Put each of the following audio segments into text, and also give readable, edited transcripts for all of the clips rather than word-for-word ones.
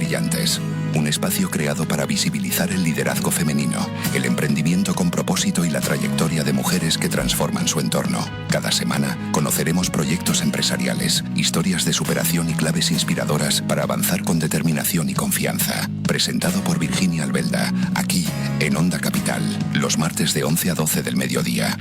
Brillantes, un espacio creado para visibilizar el liderazgo femenino, el emprendimiento con propósito y la trayectoria de mujeres que transforman su entorno. Cada semana conoceremos proyectos empresariales, historias de superación y claves inspiradoras para avanzar con determinación y confianza. Presentado por Virginia Albelda, aquí en Onda Capital, los martes de 11 a 12 del mediodía.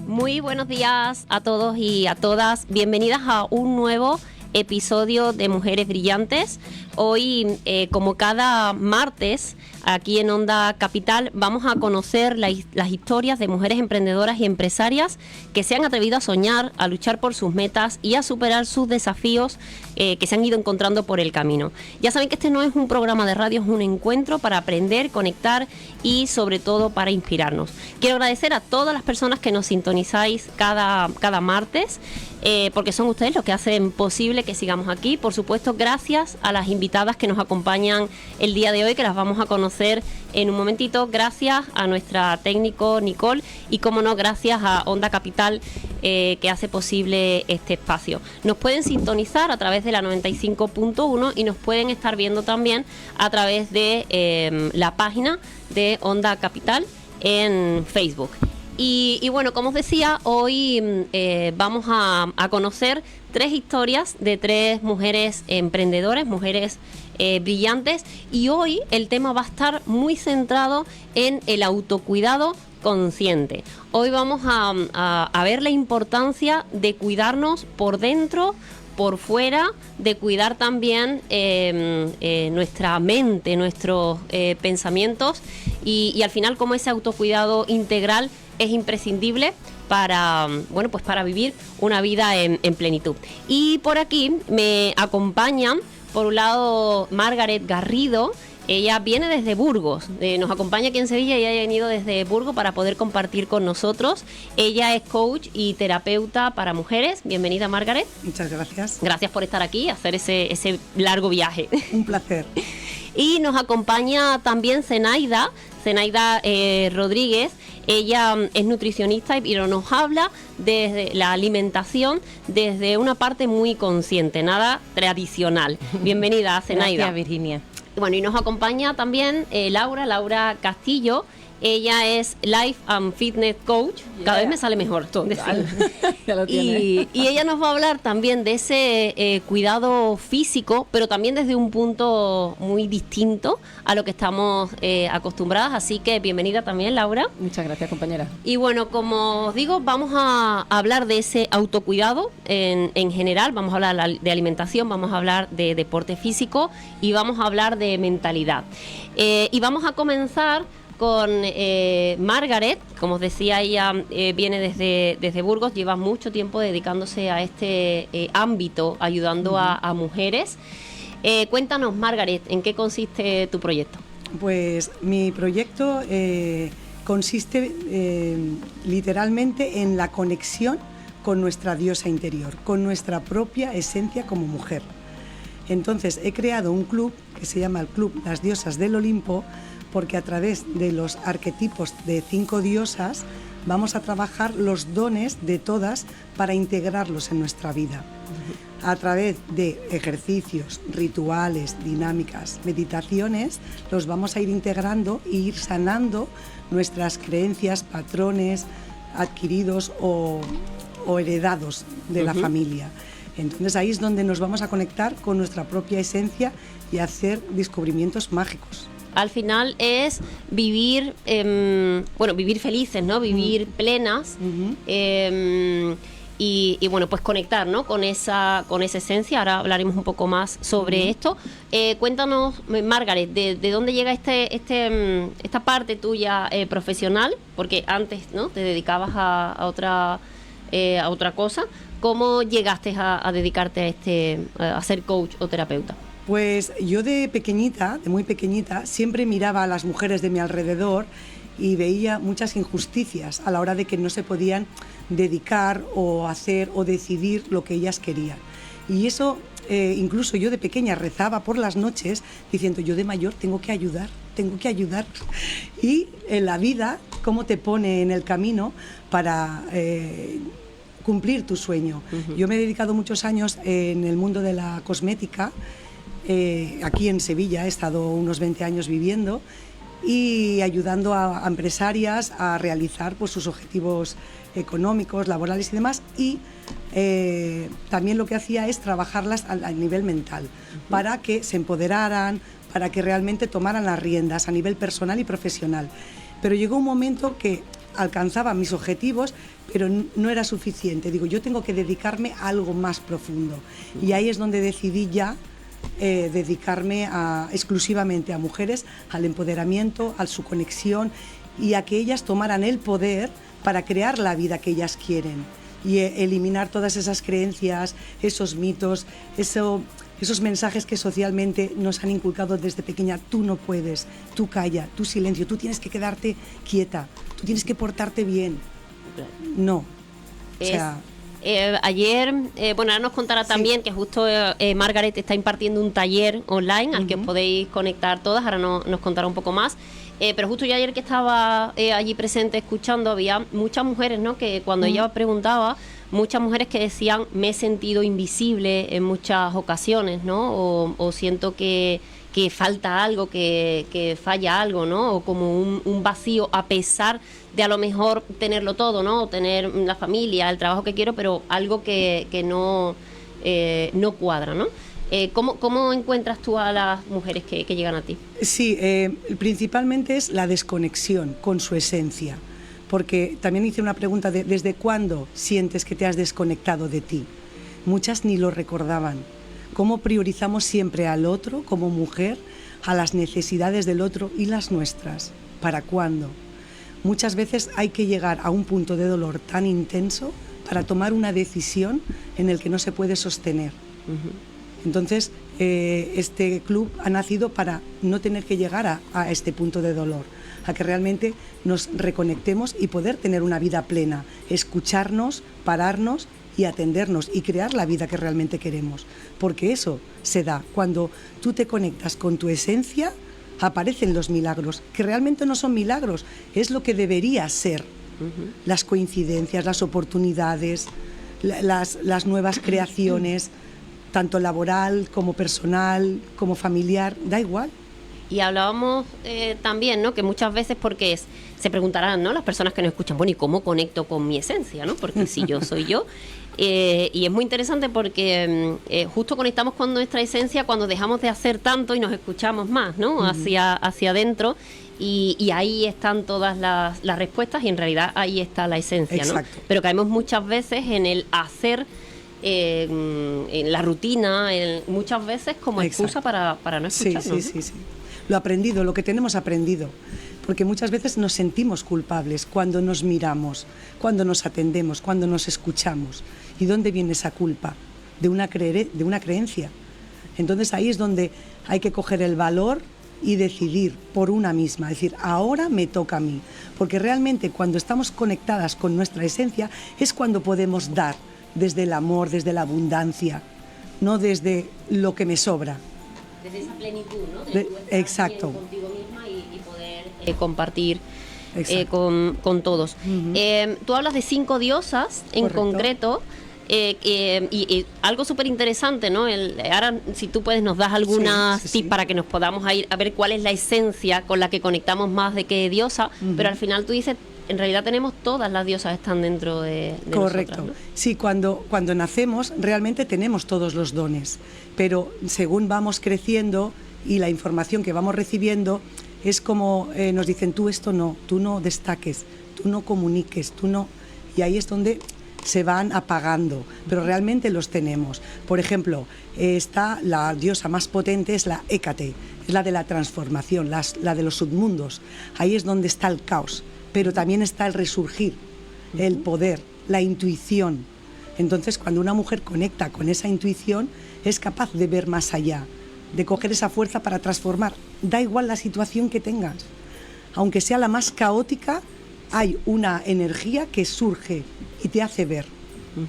Muy buenos días a todos y a todas. Bienvenidas a un nuevo episodio de Mujeres Brillantes. Hoy, como cada martes, aquí en Onda Capital, vamos a conocer las historias de mujeres emprendedoras y empresarias que se han atrevido a soñar, a luchar por sus metas y a superar sus desafíos que se han ido encontrando por el camino. Ya saben que este no es un programa de radio, es un encuentro para aprender, conectar y sobre todo para inspirarnos. Quiero agradecer a todas las personas que nos sintonizáis cada martes, porque son ustedes los que hacen posible que sigamos aquí. Por supuesto, gracias a las invitadas que nos acompañan el día de hoy, que las vamos a conocer en un momentito. Gracias a nuestra técnico Nicole y, como no, gracias a Onda Capital, que hace posible este espacio. Nos pueden sintonizar a través de la 95.1 y nos pueden estar viendo también a través de la página de Onda Capital en Facebook. Y bueno, como os decía, hoy vamos a conocer tres historias de tres mujeres emprendedoras, mujeres brillantes, y hoy el tema va a estar muy centrado en el autocuidado consciente. Hoy vamos a ver la importancia de cuidarnos por dentro, por fuera, de cuidar también nuestra mente, nuestros pensamientos y al final cómo ese autocuidado integral es imprescindible para vivir una vida en plenitud. Y por aquí me acompañan, por un lado, Margaret Garrido. Ella viene desde Burgos, nos acompaña aquí en Sevilla y ha venido desde Burgos para poder compartir con nosotros. Ella es coach y terapeuta para mujeres. Bienvenida, Margaret. Muchas gracias. Gracias por estar aquí, hacer ese largo viaje. Un placer. Y nos acompaña también Zenaida Rodríguez. Ella es nutricionista y nos habla desde la alimentación desde una parte muy consciente, nada tradicional. Bienvenida, Zenaida. Gracias, Virginia. Bueno, y nos acompaña también Laura Castillo. Ella es Life and Fitness Coach. Cada vez me sale mejor todo. Y ella nos va a hablar también de ese cuidado físico, pero también desde un punto muy distinto a lo que estamos acostumbradas. Así que bienvenida también, Laura. Muchas gracias, compañera. Y bueno, como os digo, vamos a hablar de ese autocuidado en general. Vamos a hablar de alimentación, vamos a hablar de deporte físico y vamos a hablar de mentalidad. Y vamos a comenzar con Margaret. Como os decía, ella viene desde Burgos, lleva mucho tiempo dedicándose a este ámbito, ayudando a mujeres. Cuéntanos, Margaret, ¿en qué consiste tu proyecto? Pues mi proyecto consiste literalmente en la conexión con nuestra diosa interior, con nuestra propia esencia como mujer. Entonces he creado un club que se llama el Club Las Diosas del Olimpo, porque a través de los arquetipos de 5 diosas vamos a trabajar los dones de todas para integrarlos en nuestra vida. A través de ejercicios, rituales, dinámicas, meditaciones, los vamos a ir integrando e ir sanando nuestras creencias, patrones adquiridos o heredados de la familia. Entonces ahí es donde nos vamos a conectar con nuestra propia esencia y hacer descubrimientos mágicos. Al final es vivir, vivir felices, ¿no? Vivir plenas y bueno, pues conectar, ¿no? con esa esencia. Ahora hablaremos un poco más sobre esto. Cuéntanos, Margaret, ¿de dónde llega esta parte tuya profesional? Porque antes, ¿no?, te dedicabas a otra cosa. ¿Cómo llegaste a dedicarte a ser coach o terapeuta? Pues yo de muy pequeñita, siempre miraba a las mujeres de mi alrededor y veía muchas injusticias a la hora de que no se podían dedicar o hacer o decidir lo que ellas querían. Y eso, incluso yo de pequeña rezaba por las noches diciendo, yo de mayor tengo que ayudar. Y en la vida, cómo te pone en el camino para cumplir tu sueño. Yo me he dedicado muchos años en el mundo de la cosmética. Aquí en Sevilla he estado unos 20 años viviendo y ayudando a empresarias a realizar pues, sus objetivos económicos, laborales y demás, y también lo que hacía es trabajarlas a nivel mental, para que se empoderaran, para que realmente tomaran las riendas a nivel personal y profesional. Pero llegó un momento que alcanzaba mis objetivos, pero no era suficiente. Digo, yo tengo que dedicarme a algo más profundo. Y ahí es donde decidí ya dedicarme exclusivamente a mujeres, al empoderamiento, a su conexión y a que ellas tomaran el poder para crear la vida que ellas quieren y eliminar todas esas creencias, esos mitos, esos mensajes que socialmente nos han inculcado desde pequeña. Tú no puedes, tú calla, tú silencio, tú tienes que quedarte quieta, tú tienes que portarte bien. No. O sea, ayer, bueno, ahora nos contará también que justo Margaret está impartiendo un taller online al que os podéis conectar todas, ahora nos contará un poco más. Pero justo yo ayer que estaba allí presente escuchando, había muchas mujeres, ¿no? Que cuando ella preguntaba, muchas mujeres que decían, me he sentido invisible en muchas ocasiones, ¿no? O siento que falta algo, que falla algo, ¿no? O como un vacío, a pesar de a lo mejor tenerlo todo, ¿no? O tener la familia, el trabajo que quiero, pero algo que no cuadra, ¿no? ¿Cómo encuentras tú a las mujeres que llegan a ti? Sí, principalmente es la desconexión con su esencia, porque también hice una pregunta de ¿desde cuándo sientes que te has desconectado de ti? Muchas ni lo recordaban. ¿Cómo priorizamos siempre al otro como mujer, a las necesidades del otro y las nuestras? ¿Para cuándo? Muchas veces hay que llegar a un punto de dolor tan intenso para tomar una decisión en el que no se puede sostener. Entonces, este club ha nacido para no tener que llegar a este punto de dolor, a que realmente nos reconectemos y poder tener una vida plena, escucharnos, pararnos y atendernos y crear la vida que realmente queremos. Porque eso se da cuando tú te conectas con tu esencia, aparecen los milagros, que realmente no son milagros, es lo que debería ser. Las coincidencias, las oportunidades, las nuevas creaciones, tanto laboral como personal, como familiar, da igual. Y hablábamos también, ¿no? Que muchas veces, porque se preguntarán, ¿no? Las personas que nos escuchan, bueno, ¿y cómo conecto con mi esencia, ¿no? Porque si yo soy yo. Y es muy interesante porque justo conectamos con nuestra esencia cuando dejamos de hacer tanto y nos escuchamos más, ¿no? Hacia adentro. Y ahí están todas las respuestas y en realidad ahí está la esencia, ¿no? Exacto. Pero caemos muchas veces en el hacer, en la rutina, muchas veces como excusa para no escucharnos. Sí. Lo aprendido, lo que tenemos aprendido. Porque muchas veces nos sentimos culpables cuando nos miramos, cuando nos atendemos, cuando nos escuchamos. ¿Y dónde viene esa culpa? De una creencia. Entonces ahí es donde hay que coger el valor y decidir por una misma, decir, ahora me toca a mí. Porque realmente cuando estamos conectadas con nuestra esencia es cuando podemos dar desde el amor, desde la abundancia, no desde lo que me sobra. Desde esa plenitud, ¿no? Exacto. Contigo misma y poder compartir con todos. Tú hablas de 5 diosas en Correcto. Concreto. Y algo súper interesante, ¿no? Ahora, si tú puedes, nos das algunas tips para que nos podamos ir a ver cuál es la esencia con la que conectamos más de qué diosa, pero al final tú dices, en realidad tenemos todas las diosas están dentro de Correcto. nosotras, ¿no? Sí, cuando nacemos realmente tenemos todos los dones, pero según vamos creciendo y la información que vamos recibiendo es como nos dicen, tú esto no, tú no destaques, tú no comuniques, tú no... Y ahí es donde se van apagando, pero realmente los tenemos. Por ejemplo, está la diosa más potente, es la Hécate, es la de la transformación, la de los submundos. Ahí es donde está el caos, pero también está el resurgir, el poder, la intuición. Entonces, cuando una mujer conecta con esa intuición, es capaz de ver más allá, de coger esa fuerza para transformar. Da igual la situación que tengas, aunque sea la más caótica, hay una energía que surge y te hace ver.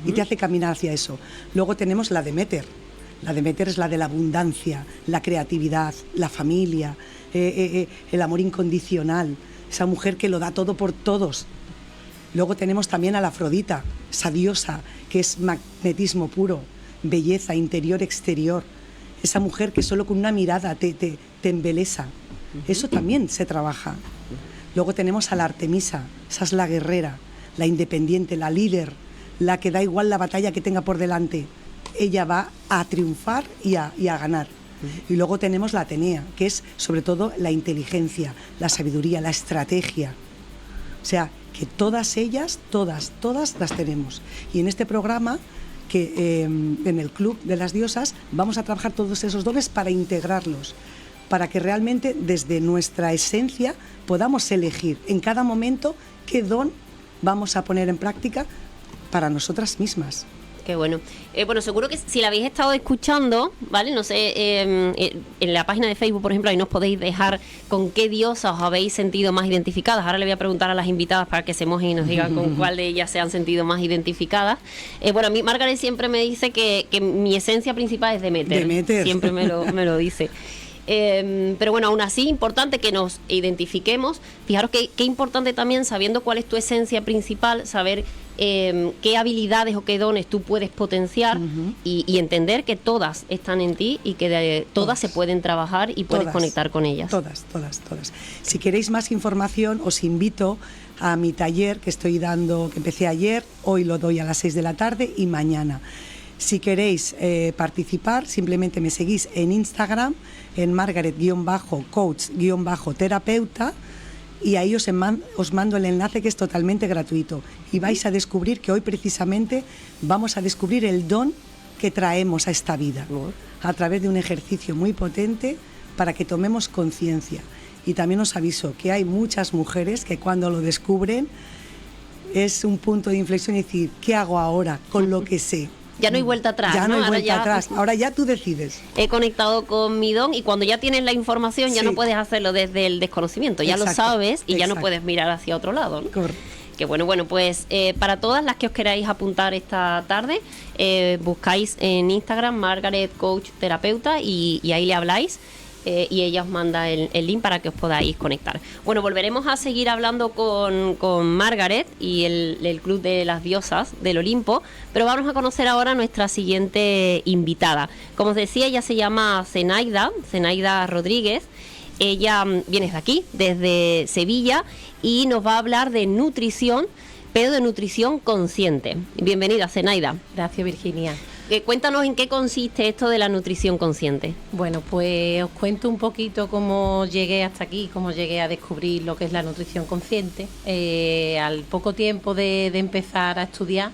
y te hace caminar hacia eso. Luego tenemos la Deméter. La Deméter es la de la abundancia, la creatividad, la familia, el amor incondicional, esa mujer que lo da todo por todos. Luego tenemos también a la Afrodita, esa diosa que es magnetismo puro, belleza interior, exterior, esa mujer que solo con una mirada te embelesa. Eso también se trabaja. Luego tenemos a la Artemisa, esa es la guerrera, la independiente, la líder, la que da igual la batalla que tenga por delante. Ella va a triunfar y a ganar. Y luego tenemos la Atenea, que es sobre todo la inteligencia, la sabiduría, la estrategia. O sea, que todas ellas, todas las tenemos. Y en este programa, que en el Club de las Diosas, vamos a trabajar todos esos dones para integrarlos, para que realmente desde nuestra esencia podamos elegir en cada momento qué don vamos a poner en práctica para nosotras mismas. Qué bueno. Bueno, seguro que si la habéis estado escuchando, ¿vale? No sé, en la página de Facebook, por ejemplo, ahí nos podéis dejar con qué diosa os habéis sentido más identificadas. Ahora le voy a preguntar a las invitadas para que se mojen y nos digan con cuál de ellas se han sentido más identificadas. Bueno, a mí Margaret siempre me dice que mi esencia principal es Deméter. Siempre me lo dice. Pero bueno, aún así, importante que nos identifiquemos. Fijaros que importante también, sabiendo cuál es tu esencia principal, saber qué habilidades o qué dones tú puedes potenciar y entender que todas están en ti y que todas se pueden trabajar y puedes conectar con ellas. Todas. Si queréis más información, os invito a mi taller que estoy dando, que empecé ayer, hoy lo doy a las 6 de la tarde y mañana. Si queréis participar, simplemente me seguís en Instagram, en Margaret-coach-terapeuta, y ahí os mando el enlace, que es totalmente gratuito. Y vais a descubrir que hoy precisamente vamos a descubrir el don que traemos a esta vida, a través de un ejercicio muy potente para que tomemos conciencia. Y también os aviso que hay muchas mujeres que cuando lo descubren es un punto de inflexión y decir, ¿qué hago ahora con lo que sé? Ya no hay vuelta atrás. Ya no hay vuelta atrás. Ahora ya tú decides. He conectado con mi don, y cuando ya tienes la información ya no puedes hacerlo desde el desconocimiento. Ya lo sabes y ya no puedes mirar hacia otro lado, ¿no? Correcto. Que bueno, pues para todas las que os queráis apuntar esta tarde, buscáis en Instagram Margaret Coach Terapeuta y ahí le habláis. Y ella os manda el link para que os podáis conectar. Bueno, volveremos a seguir hablando con Margaret y el Club de las Diosas del Olimpo, pero vamos a conocer ahora a nuestra siguiente invitada. Como os decía, ella se llama Zenaida Rodríguez. Ella viene de aquí, desde Sevilla, y nos va a hablar de nutrición, pero de nutrición consciente. Bienvenida, Zenaida. Gracias, Virginia. Cuéntanos en qué consiste esto de la nutrición consciente. Bueno, pues os cuento un poquito cómo llegué hasta aquí, cómo llegué a descubrir lo que es la nutrición consciente. Al poco tiempo de empezar a estudiar,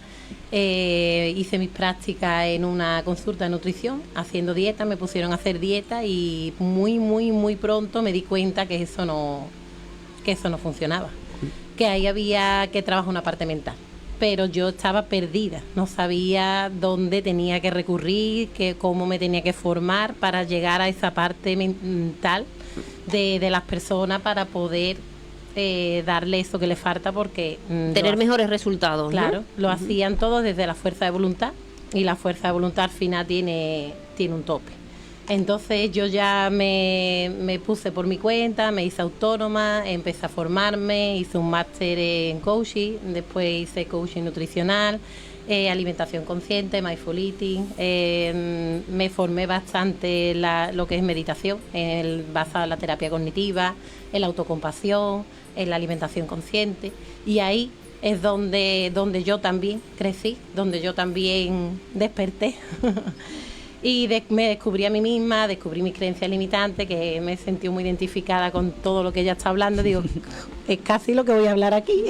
hice mis prácticas en una consulta de nutrición, haciendo dieta, me pusieron a hacer dieta y muy pronto me di cuenta que eso no funcionaba, que ahí había que trabajar una parte mental. Pero yo estaba perdida, no sabía dónde tenía que recurrir, cómo me tenía que formar para llegar a esa parte mental de las personas para poder darle eso que le falta, porque tener mejores resultados. Claro, ¿no? Lo hacían todos desde la fuerza de voluntad, y la fuerza de voluntad al final tiene un tope. Entonces yo ya me puse por mi cuenta, me hice autónoma, empecé a formarme, hice un máster en coaching, después hice coaching nutricional, alimentación consciente, mindful eating, me formé bastante lo que es meditación, basada en la terapia cognitiva, en la autocompasión, en la alimentación consciente, y ahí es donde yo también crecí, donde yo también desperté. Y me descubrí a mí misma, descubrí mis creencias limitantes, que me sentí muy identificada con todo lo que ella está hablando. Digo, es casi lo que voy a hablar aquí,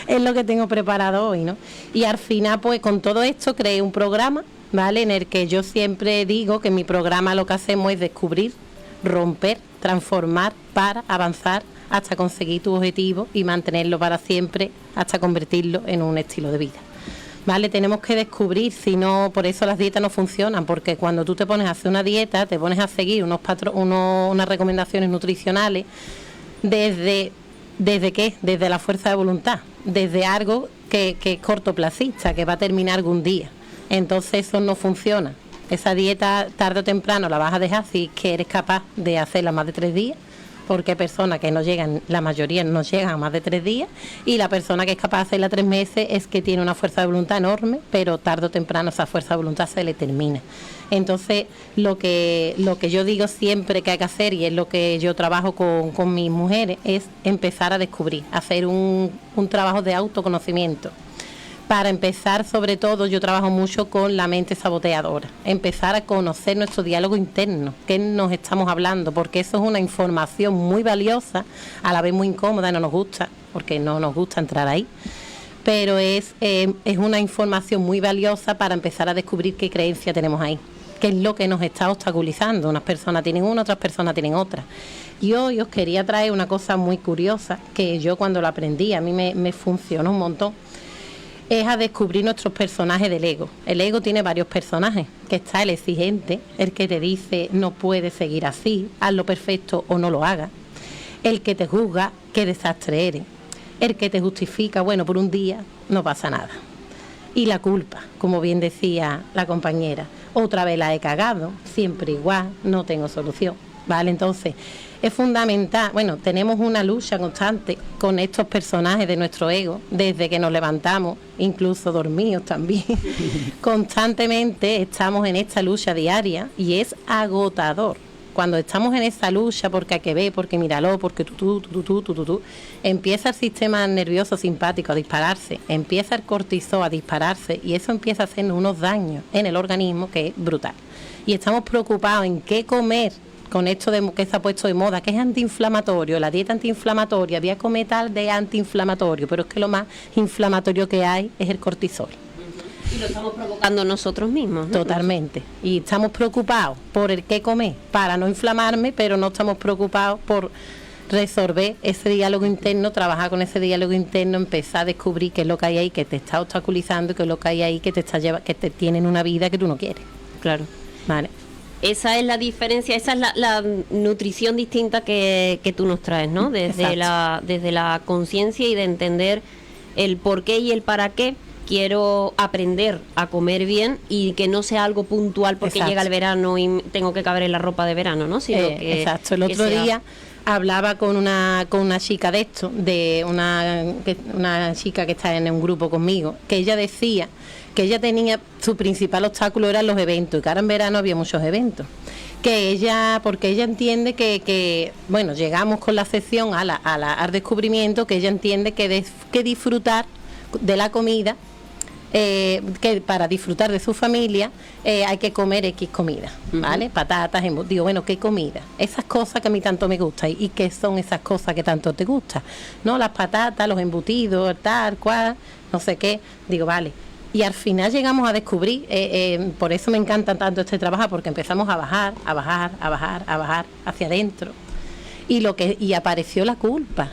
es lo que tengo preparado hoy, ¿no? Y al final, pues con todo esto creé un programa, ¿vale? En el que yo siempre digo que mi programa lo que hacemos es descubrir, romper, transformar para avanzar hasta conseguir tu objetivo y mantenerlo para siempre, hasta convertirlo en un estilo de vida. Vale, tenemos que descubrir, si no, por eso las dietas no funcionan, porque cuando tú te pones a hacer una dieta, te pones a seguir unas recomendaciones nutricionales, ¿desde qué? Desde la fuerza de voluntad, desde algo que es cortoplacista, que va a terminar algún día. Entonces eso no funciona. Esa dieta tarde o temprano la vas a dejar si es que eres capaz de hacerla más de 3 días, porque hay personas que no llegan, la mayoría no llegan a más de 3 días, y la persona que es capaz de hacerla 3 meses es que tiene una fuerza de voluntad enorme, pero tarde o temprano esa fuerza de voluntad se le termina. Entonces lo que yo digo siempre que hay que hacer, y es lo que yo trabajo con mis mujeres, es empezar a descubrir, hacer un trabajo de autoconocimiento. Para empezar, sobre todo, yo trabajo mucho con la mente saboteadora. Empezar a conocer nuestro diálogo interno, qué nos estamos hablando, porque eso es una información muy valiosa, a la vez muy incómoda, no nos gusta, porque no nos gusta entrar ahí. Pero es una información muy valiosa para empezar a descubrir qué creencia tenemos ahí, qué es lo que nos está obstaculizando. Unas personas tienen una, otras personas tienen otra. Y hoy os quería traer una cosa muy curiosa, que yo cuando lo aprendí, a mí me funcionó un montón. Es a descubrir nuestros personajes del ego. El ego tiene varios personajes, que está el exigente, el que te dice no puedes seguir así, hazlo perfecto o no lo hagas. El que te juzga, qué desastre eres. El que te justifica, bueno, por un día no pasa nada. Y la culpa, como bien decía la compañera, otra vez la he cagado, siempre igual, no tengo solución. ¿Vale? Entonces, es fundamental, bueno, tenemos una lucha constante con estos personajes de nuestro ego, desde que nos levantamos, incluso dormidos también. Constantemente estamos en esta lucha diaria y es agotador. Cuando estamos en esa lucha, porque hay que ver, porque míralo, porque tú, empieza el sistema nervioso simpático a dispararse, empieza el cortisol a dispararse, y eso empieza a hacernos unos daños en el organismo que es brutal. Y estamos preocupados en qué comer, con esto que se ha puesto de moda, que es antiinflamatorio, la dieta antiinflamatoria, voy a comer tal de antiinflamatorio, pero es que lo más inflamatorio que hay es el cortisol. Y lo estamos provocando nosotros mismos, ¿no? Totalmente. Y estamos preocupados por el qué comer para no inflamarme, pero no estamos preocupados por resolver ese diálogo interno, trabajar con ese diálogo interno, empezar a descubrir qué es lo que hay ahí que te está obstaculizando, qué es lo que hay ahí que te está que te tiene en una vida que tú no quieres. Claro. Vale. Esa es la diferencia, esa es la nutrición distinta que tú nos traes, ¿no? Desde la conciencia y de entender el por qué y el para qué quiero aprender a comer bien, y que no sea algo puntual porque llega el verano y tengo que caber en la ropa de verano, ¿no? Sino que exacto. El otro día hablaba con una chica de esto, de una chica que está en un grupo conmigo, que ella decía que ella tenía, su principal obstáculo eran los eventos, y que ahora en verano había muchos eventos, porque ella entiende que bueno, llegamos con la sesión al descubrimiento, que ella entiende que disfrutar de la comida, que para disfrutar de su familia hay que comer X comida, ¿vale? Patatas, digo, bueno, ¿qué comida? Esas cosas que a mí tanto me gustan. ¿Y qué son esas cosas que tanto te gustan? ¿No? Las patatas, los embutidos, tal, cual, no sé qué. Digo, vale. Y al final llegamos a descubrir, por eso me encanta tanto este trabajo, porque empezamos a bajar hacia adentro. Y apareció la culpa,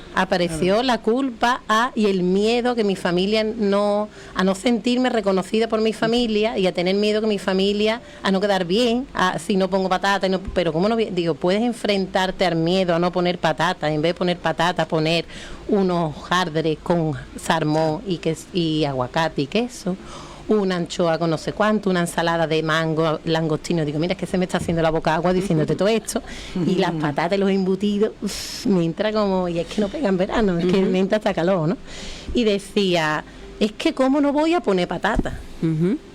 y el miedo que mi familia a no sentirme reconocida por mi familia, y a tener miedo que mi familia, a no quedar bien, si no pongo patata, pero ¿cómo no? Digo, puedes enfrentarte al miedo a no poner patata, en vez de poner patata, poner unos jardres con salmón y aguacate y queso, una anchoa con no sé cuánto, una ensalada de mango, langostino. Digo, mira, es que se me está haciendo la boca agua diciéndote todo esto. Y las patatas, los embutidos, me entra como, y es que no pega en verano, es que me entra hasta calor, ¿no? Y decía, es que cómo no voy a poner patata.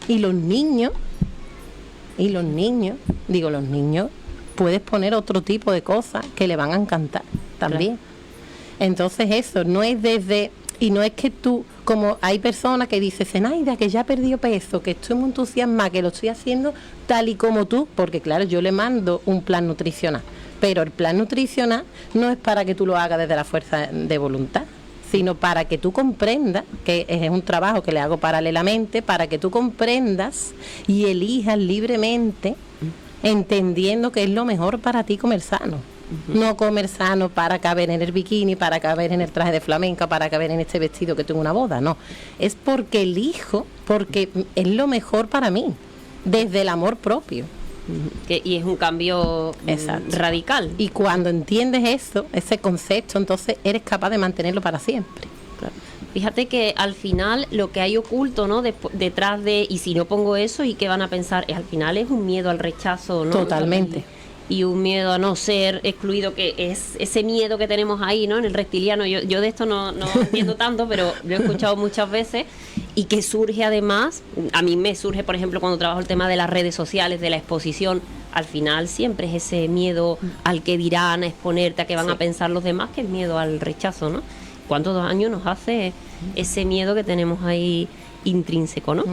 Y los niños, digo, los niños, puedes poner otro tipo de cosas que le van a encantar también. Claro. Entonces eso, no es desde... Y no es que tú, como hay personas que dicen, Zenaida, que ya perdió peso, que estoy muy entusiasmada, que lo estoy haciendo tal y como tú, porque claro, yo le mando un plan nutricional, pero el plan nutricional no es para que tú lo hagas desde la fuerza de voluntad, sino para que tú comprendas, que es un trabajo que le hago paralelamente, para que tú comprendas y elijas libremente, entendiendo que es lo mejor para ti comer sano. No comer sano para caber en el bikini, para caber en el traje de flamenca, para caber en este vestido que tengo una boda, no. Es porque elijo, porque es lo mejor para mí, desde el amor propio. Y es un cambio radical. Y cuando entiendes eso, ese concepto, entonces eres capaz de mantenerlo para siempre. Claro. Fíjate que al final lo que hay oculto, ¿no? Detrás de, y si no pongo eso, ¿y qué van a pensar? Al final es un miedo al rechazo, ¿no? Totalmente. Y un miedo a no ser excluido, que es ese miedo que tenemos ahí, ¿no? En el reptiliano. Yo de esto no entiendo tanto, pero lo he escuchado muchas veces, y que surge además, a mí me surge, por ejemplo, cuando trabajo el tema de las redes sociales, de la exposición. Al final siempre es ese miedo al que dirán, a exponerte, a que van a pensar los demás, que es miedo al rechazo, ¿no? ¿Cuántos daños nos hace ese miedo que tenemos ahí intrínseco, ¿no?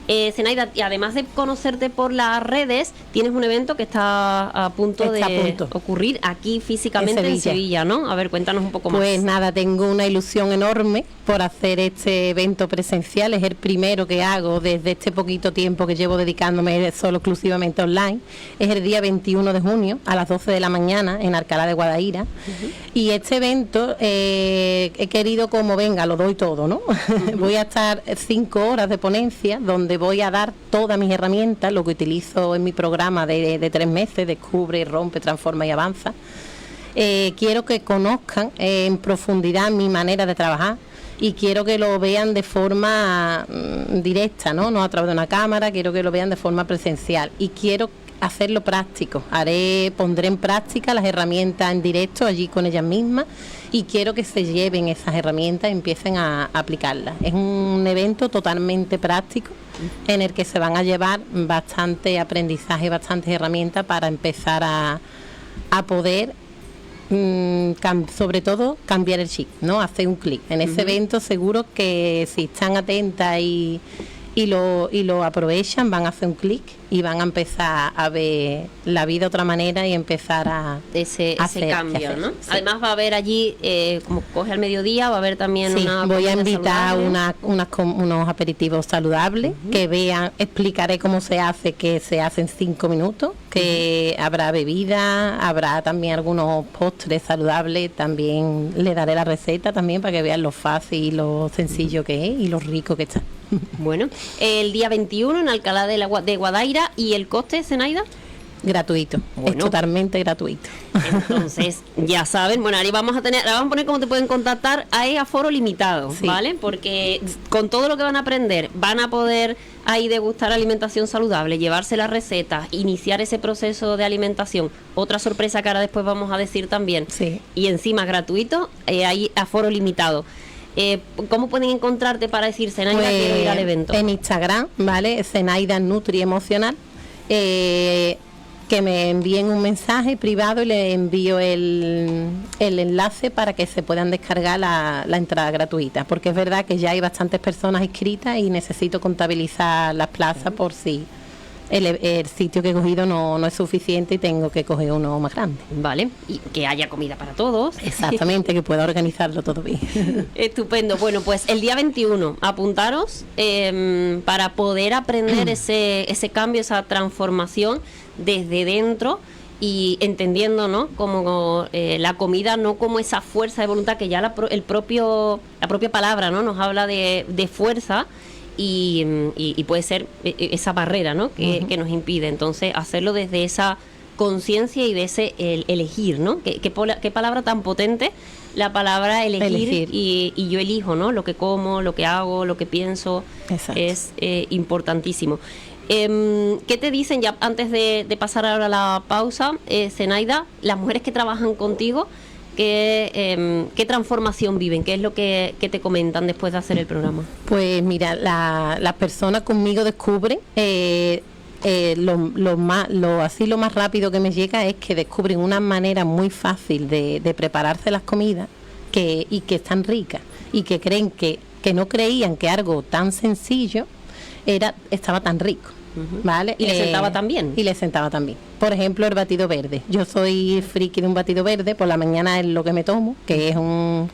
Zenaida, y además de conocerte por las redes, tienes un evento que está a punto de ocurrir aquí físicamente en Sevilla, ¿no? A ver, cuéntanos un poco más. Pues nada, tengo una ilusión enorme por hacer este evento presencial. Es el primero que hago desde este poquito tiempo que llevo dedicándome solo exclusivamente online. Es el día 21 de junio a las 12 de la mañana en Alcalá de Guadaira. Y este evento he querido como, venga, lo doy todo, ¿no? Voy a estar 5 horas de ponencia donde voy a dar todas mis herramientas, lo que utilizo en mi programa de 3 meses, Descubre, Rompe, Transforma y Avanza. Quiero que conozcan en profundidad mi manera de trabajar y quiero que lo vean de forma directa, ¿no? A través de una cámara, quiero que lo vean de forma presencial y quiero hacerlo práctico. Pondré en práctica las herramientas en directo allí con ellas mismas y quiero que se lleven esas herramientas y empiecen a aplicarlas. Es un evento totalmente práctico en el que se van a llevar bastante aprendizaje, bastantes herramientas para empezar a poder sobre todo cambiar el chip, ¿no? Hacer un clic. En ese evento seguro que si están atentas y lo aprovechan, van a hacer un clic y van a empezar a ver la vida de otra manera y empezar a ese cambio, ¿no? Sí. Además va a haber allí, como coge al mediodía, va a haber también voy a invitar unos aperitivos saludables que vean, explicaré cómo se hace, que se hace en 5 minutos, que habrá bebida, habrá también algunos postres saludables, también le daré la receta también para que vean lo fácil y lo sencillo que es y lo rico que está. Bueno, el día 21 en Alcalá de Guadaira. ¿Y el coste, Zenaida? Gratuito, es totalmente gratuito. Entonces, ya saben, bueno, ahí vamos a poner cómo te pueden contactar. Hay aforo limitado, ¿vale? Porque con todo lo que van a aprender, van a poder ahí degustar alimentación saludable, llevarse las recetas, iniciar ese proceso de alimentación. Otra sorpresa que ahora después vamos a decir también. Sí. Y encima gratuito, hay aforo limitado. ¿Cómo pueden encontrarte para decir, Zenaida, pues, quiero ir al evento? En Instagram, ¿vale? Zenaida Nutri Emocional. Que me envíen un mensaje privado y les envío el enlace para que se puedan descargar la entrada gratuita, porque es verdad que ya hay bastantes personas inscritas y necesito contabilizar las plazas por si el sitio que he cogido no es suficiente y tengo que coger uno más grande. Vale, y que haya comida para todos. Exactamente, que pueda organizarlo todo bien. Estupendo. Bueno, pues el día 21, apuntaros para poder aprender ese cambio, esa transformación desde dentro y entendiendo, ¿no? Como la comida no como esa fuerza de voluntad que ya la propia palabra, ¿no? Nos habla de fuerza. Y puede ser esa barrera, ¿no? Que nos impide. Entonces, hacerlo desde esa conciencia y de ese elegir, ¿no? ¿Qué palabra tan potente? La palabra elegir. Y yo elijo, ¿no? Lo que como, lo que hago, lo que pienso. Exacto. Es importantísimo. ¿Qué te dicen ya antes de pasar ahora a la pausa, Zenaida, las mujeres que trabajan contigo? ¿Qué transformación viven? ¿Qué es lo que te comentan después de hacer el programa? Pues mira, las personas conmigo descubren lo más rápido que me llega es que descubren una manera muy fácil de prepararse las comidas y que están ricas y que creen que no creían que algo tan sencillo estaba tan rico. ¿Vale? Y le sentaba también. Y le sentaba también. Por ejemplo, el batido verde. Yo soy friki de un batido verde. Por la mañana es lo que me tomo, que es un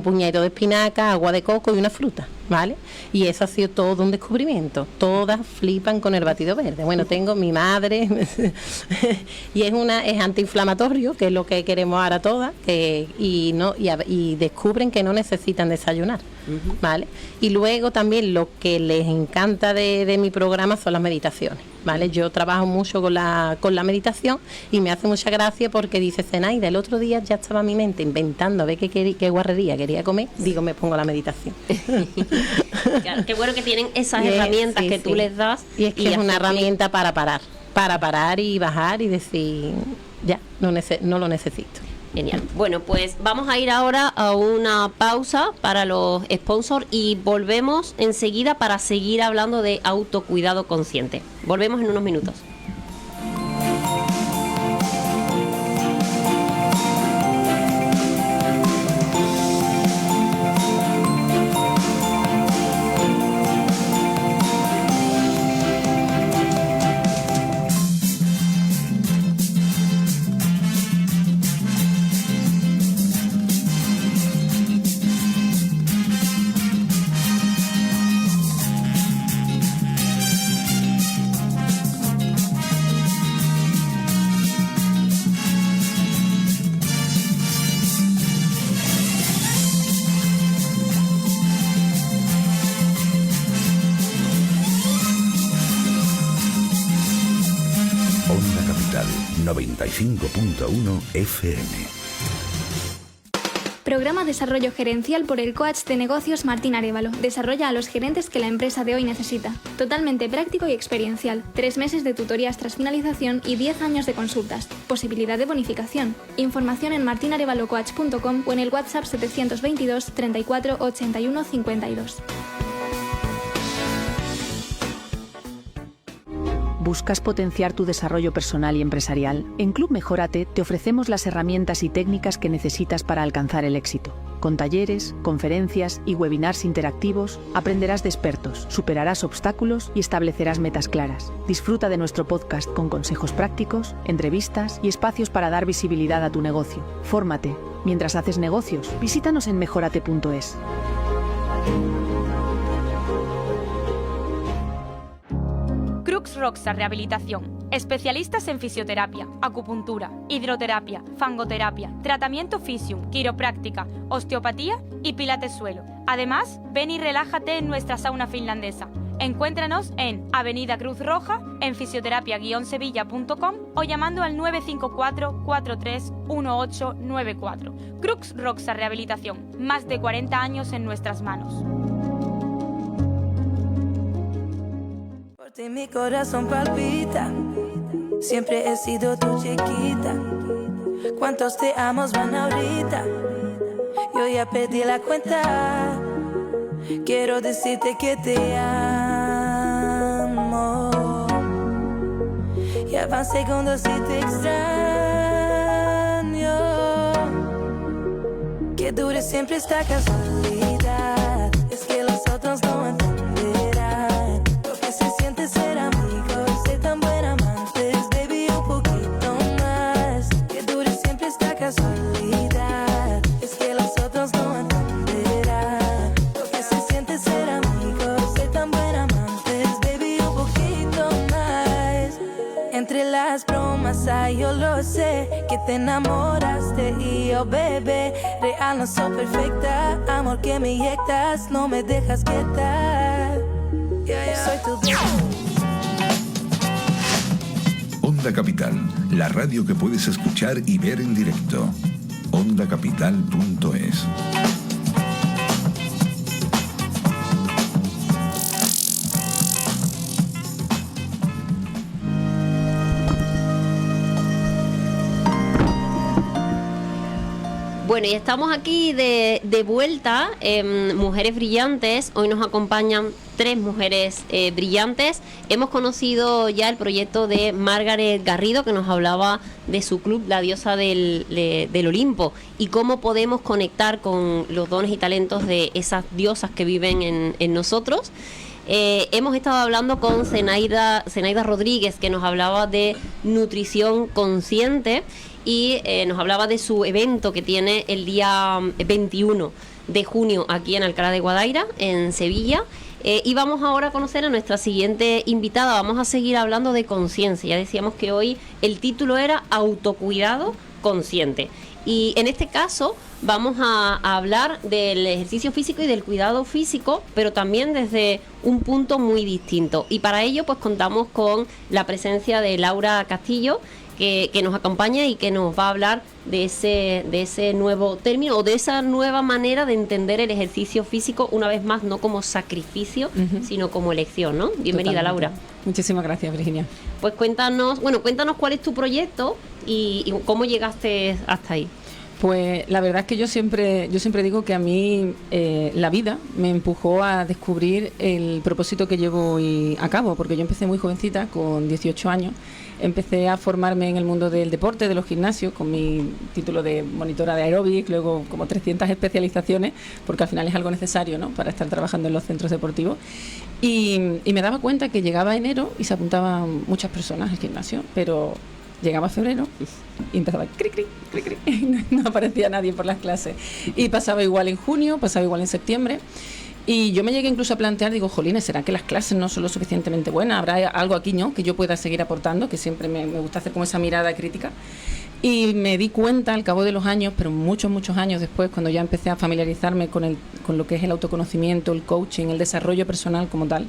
puñado de espinaca, agua de coco y una fruta, ¿vale? Y eso ha sido todo un descubrimiento. Todas flipan con el batido verde. Bueno, tengo mi madre y es antiinflamatorio, que es lo que queremos ahora todas, y descubren que no necesitan desayunar. ¿vale? Y luego también lo que les encanta de mi programa son las meditaciones, ¿vale? Yo trabajo mucho con la meditación y me hace mucha gracia porque dice Zenaida, el otro día ya estaba mi mente inventando a ver qué guarrería quería comer, digo, me pongo la meditación. Claro, qué bueno que tienen esas herramientas que tú les das. Y es que es una herramienta para parar y bajar y decir, ya, no lo necesito. Genial. Bueno, pues vamos a ir ahora a una pausa para los sponsors y volvemos enseguida para seguir hablando de autocuidado consciente. Volvemos en unos minutos. Onda Capital 95.1 FM. Programa Desarrollo Gerencial por el Coach de Negocios Martín Arévalo. Desarrolla a los gerentes que la empresa de hoy necesita. Totalmente práctico y experiencial. 3 meses de tutorías tras finalización y 10 años de consultas. Posibilidad de bonificación. Información en martinarevalocoach.com o en el WhatsApp 722 34 81 52. ¿Buscas potenciar tu desarrollo personal y empresarial? En Club Mejórate te ofrecemos las herramientas y técnicas que necesitas para alcanzar el éxito. Con talleres, conferencias y webinars interactivos, aprenderás de expertos, superarás obstáculos y establecerás metas claras. Disfruta de nuestro podcast con consejos prácticos, entrevistas y espacios para dar visibilidad a tu negocio. Fórmate. Mientras haces negocios, visítanos en mejorate.es. Crux Roxa Rehabilitación. Especialistas en fisioterapia, acupuntura, hidroterapia, fangoterapia, tratamiento Fisium, quiropráctica, osteopatía y pilates suelo. Además, ven y relájate en nuestra sauna finlandesa. Encuéntranos en Avenida Cruz Roja, en fisioterapia-sevilla.com o llamando al 954 43 1894. Crux Roxa Rehabilitación. Más de 40 años en nuestras manos. Mi corazón palpita, siempre he sido tu chiquita. ¿Cuántos te amos van ahorita? Yo ya perdí la cuenta. Quiero decirte que te amo. Ya van segundos y te extraño. Que dure siempre esta casualidad. Es que los otros no entenderán lo que se siente ser amigos, ser tan buen amantes, baby, un poquito más. Que dure siempre esta casualidad. Es que los otros no entenderán lo que se siente ser amigos, ser tan buen amantes, baby, un poquito más. Entre las bromas, ay, yo lo sé, que te enamoraste y yo, bebé, real no soy perfecta, amor que me inyectas, no me dejas quieta. Soy tu Onda Capital, la radio que puedes escuchar y ver en directo. ondacapital.es. Bueno, y estamos aquí de vuelta en Mujeres Brillantes. Hoy nos acompañan 3 mujeres brillantes. Hemos conocido ya el proyecto de Margaret Garrido, que nos hablaba de su club, La Diosa del Olimpo, y cómo podemos conectar con los dones y talentos de esas diosas que viven en nosotros. Hemos estado hablando con Zenaida Rodríguez, que nos hablaba de nutrición consciente y nos hablaba de su evento que tiene el día 21 de junio aquí en Alcalá de Guadaira, en Sevilla. Y vamos ahora a conocer a nuestra siguiente invitada. Vamos a seguir hablando de conciencia. Ya decíamos que hoy el título era Autocuidado Consciente. Y en este caso vamos a hablar del ejercicio físico y del cuidado físico, pero también desde un punto muy distinto. Y para ello pues contamos con la presencia de Laura Castillo, que nos acompaña y que nos va a hablar de ese nuevo término o de esa nueva manera de entender el ejercicio físico, una vez más no como sacrificio, sino como elección, ¿no? Bienvenida. Totalmente. Laura. Muchísimas gracias, Virginia. Pues cuéntanos cuál es tu proyecto y cómo llegaste hasta ahí. Pues la verdad es que yo siempre digo que a mí la vida me empujó a descubrir el propósito que llevo hoy a cabo, porque yo empecé muy jovencita, con 18 años, empecé a formarme en el mundo del deporte, de los gimnasios, con mi título de monitora de aeróbic, luego como 300 especializaciones, porque al final es algo necesario, ¿no?, para estar trabajando en los centros deportivos. Y me daba cuenta que llegaba enero y se apuntaban muchas personas al gimnasio, pero llegaba febrero y empezaba cric, cric, cric, cric, no aparecía nadie por las clases. Y pasaba igual en junio, pasaba igual en septiembre. Y yo me llegué incluso a plantear, digo, jolines, ¿será que las clases no son lo suficientemente buenas? ¿Habrá algo aquí, no?, que yo pueda seguir aportando? Que siempre me gusta hacer como esa mirada crítica. Y me di cuenta al cabo de los años, pero muchos años después, cuando ya empecé a familiarizarme con lo que es el autoconocimiento, el coaching, el desarrollo personal como tal,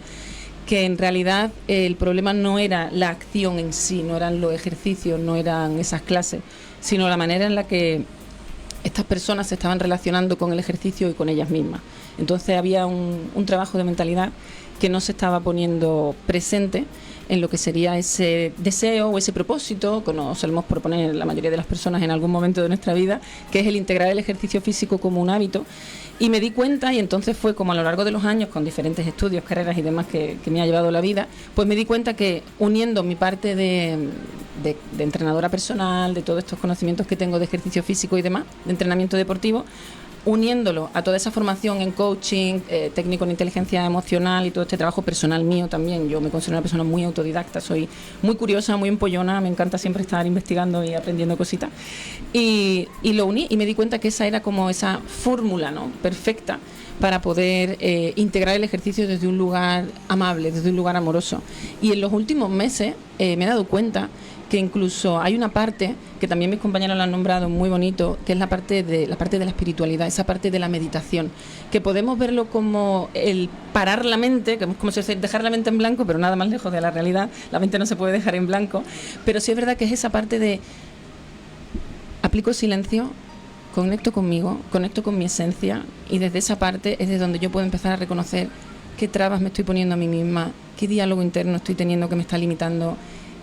que en realidad el problema no era la acción en sí, no eran los ejercicios, no eran esas clases, sino la manera en la que estas personas se estaban relacionando con el ejercicio y con ellas mismas. Entonces había un trabajo de mentalidad que no se estaba poniendo presente en lo que sería ese deseo o ese propósito que nos solemos proponer la mayoría de las personas en algún momento de nuestra vida, que es el integrar el ejercicio físico como un hábito. Y me di cuenta, y entonces fue como a lo largo de los años, con diferentes estudios, carreras y demás que me ha llevado la vida, pues me di cuenta que uniendo mi parte de entrenadora personal, de todos estos conocimientos que tengo de ejercicio físico y demás, de entrenamiento deportivo, uniéndolo a toda esa formación en coaching, técnico en inteligencia emocional y todo este trabajo personal mío también. Yo me considero una persona muy autodidacta, soy muy curiosa, muy empollona, me encanta siempre estar investigando y aprendiendo cositas. Y lo uní y me di cuenta que esa era como esa fórmula, ¿no?, perfecta para poder integrar el ejercicio desde un lugar amable, desde un lugar amoroso. Y en los últimos meses me he dado cuenta que incluso hay una parte que también mis compañeros lo han nombrado muy bonito, que es la parte de la espiritualidad, esa parte de la meditación, que podemos verlo como el parar la mente, que es como si fuese dejar la mente en blanco, pero nada más lejos de la realidad. La mente no se puede dejar en blanco, pero sí es verdad que es esa parte de aplico silencio, conecto conmigo, conecto con mi esencia, y desde esa parte es desde donde yo puedo empezar a reconocer qué trabas me estoy poniendo a mí misma, qué diálogo interno estoy teniendo que me está limitando,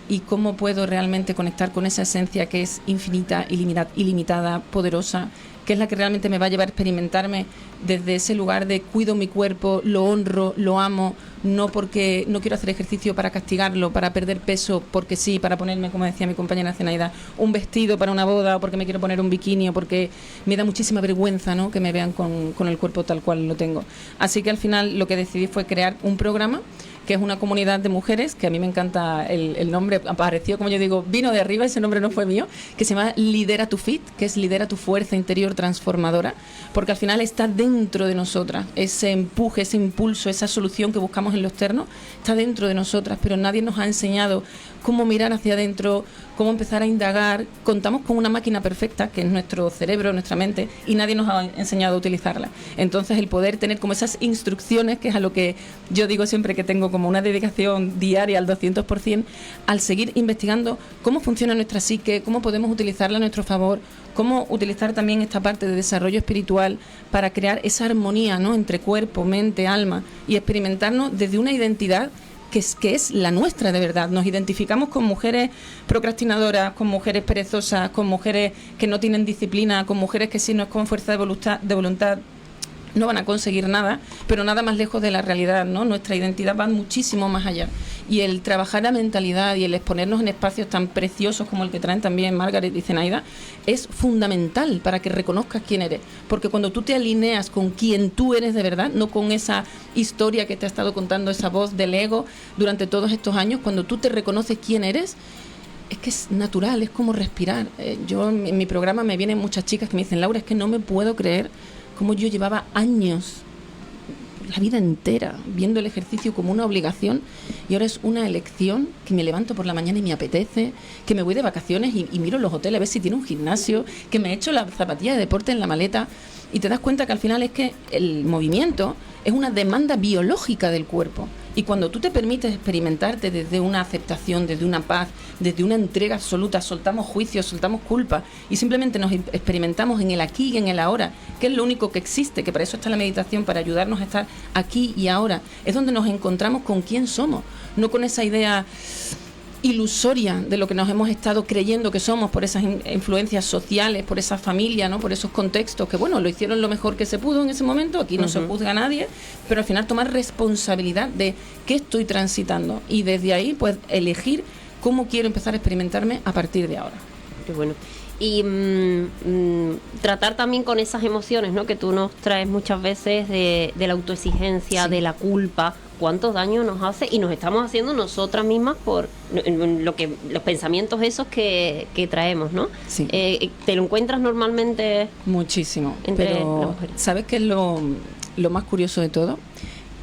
y cómo puedo realmente conectar con esa esencia que es infinita, ilimitada, poderosa, que es la que realmente me va a llevar a experimentarme desde ese lugar de cuido mi cuerpo, lo honro, lo amo, no porque no quiero hacer ejercicio para castigarlo, para perder peso, porque sí, para ponerme, como decía mi compañera Zenaida, un vestido para una boda, o porque me quiero poner un bikini, o porque me da muchísima vergüenza, ¿no?, que me vean con el cuerpo tal cual lo tengo. Así que al final lo que decidí fue crear un programa que es una comunidad de mujeres, que a mí me encanta el nombre, apareció, como yo digo, vino de arriba, ese nombre no fue mío, que se llama Lidera tu Fit, que es lidera tu fuerza interior transformadora, porque al final está dentro de nosotras, ese empuje, ese impulso, esa solución que buscamos en lo externo, está dentro de nosotras, pero nadie nos ha enseñado cómo mirar hacia adentro, cómo empezar a indagar. Contamos con una máquina perfecta, que es nuestro cerebro, nuestra mente, y nadie nos ha enseñado a utilizarla. Entonces el poder tener como esas instrucciones, que es a lo que yo digo siempre que tengo como una dedicación diaria al 200%, al seguir investigando cómo funciona nuestra psique, cómo podemos utilizarla a nuestro favor, cómo utilizar también esta parte de desarrollo espiritual para crear esa armonía, ¿no?, entre cuerpo, mente, alma, y experimentarnos desde una identidad que es la nuestra de verdad. Nos identificamos con mujeres procrastinadoras, con mujeres perezosas, con mujeres que no tienen disciplina, con mujeres que si no es con fuerza de voluntad no van a conseguir nada, pero nada más lejos de la realidad, ¿no? Nuestra identidad va muchísimo más allá. Y el trabajar la mentalidad y el exponernos en espacios tan preciosos como el que traen también Margaret y Zenaida es fundamental para que reconozcas quién eres. Porque cuando tú te alineas con quien tú eres de verdad, no con esa historia que te ha estado contando esa voz del ego durante todos estos años, cuando tú te reconoces quién eres, es que es natural, es como respirar. Yo en mi programa me vienen muchas chicas que me dicen, Laura, es que no me puedo creer cómo yo llevaba años, la vida entera viendo el ejercicio como una obligación y ahora es una elección, que me levanto por la mañana y me apetece, que me voy de vacaciones y miro los hoteles a ver si tiene un gimnasio, que me echo las zapatillas de deporte en la maleta y te das cuenta que al final es que el movimiento es una demanda biológica del cuerpo. Y cuando tú te permites experimentarte desde una aceptación, desde una paz, desde una entrega absoluta, soltamos juicios, soltamos culpa y simplemente nos experimentamos en el aquí y en el ahora, que es lo único que existe, que para eso está la meditación, para ayudarnos a estar aquí y ahora. Es donde nos encontramos con quién somos, no con esa idea ilusoria de lo que nos hemos estado creyendo que somos por esas influencias sociales, por esa familia, ¿no? Por esos contextos que, bueno, lo hicieron lo mejor que se pudo en ese momento, aquí no se juzga a nadie, pero al final tomar responsabilidad de qué estoy transitando y desde ahí pues elegir cómo quiero empezar a experimentarme a partir de ahora. Qué bueno. Y tratar también con esas emociones, ¿no? Que tú nos traes muchas veces de la autoexigencia, de la culpa, cuántos daños nos hace y nos estamos haciendo nosotras mismas por los pensamientos esos que traemos, ¿no? Sí. ¿Te lo encuentras normalmente? Muchísimo, entre pero las mujeres? ¿Sabes qué es lo más curioso de todo?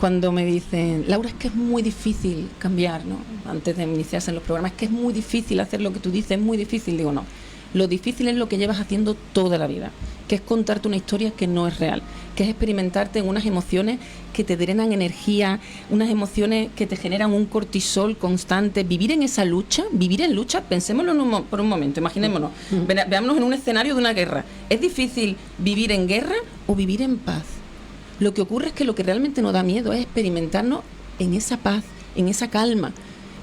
Cuando me dicen, Laura, es que es muy difícil cambiar, ¿no? Antes de iniciarse en los programas, es que es muy difícil hacer lo que tú dices, es muy difícil. Digo, no. Lo difícil es lo que llevas haciendo toda la vida, que es contarte una historia que no es real, que es experimentarte en unas emociones que te drenan energía, unas emociones que te generan un cortisol constante. Vivir en esa lucha, vivir en lucha, pensémoslo por un momento, imaginémonos, veámonos en un escenario de una guerra. ¿Es difícil vivir en guerra o vivir en paz? Lo que ocurre es que lo que realmente nos da miedo es experimentarnos en esa paz, en esa calma,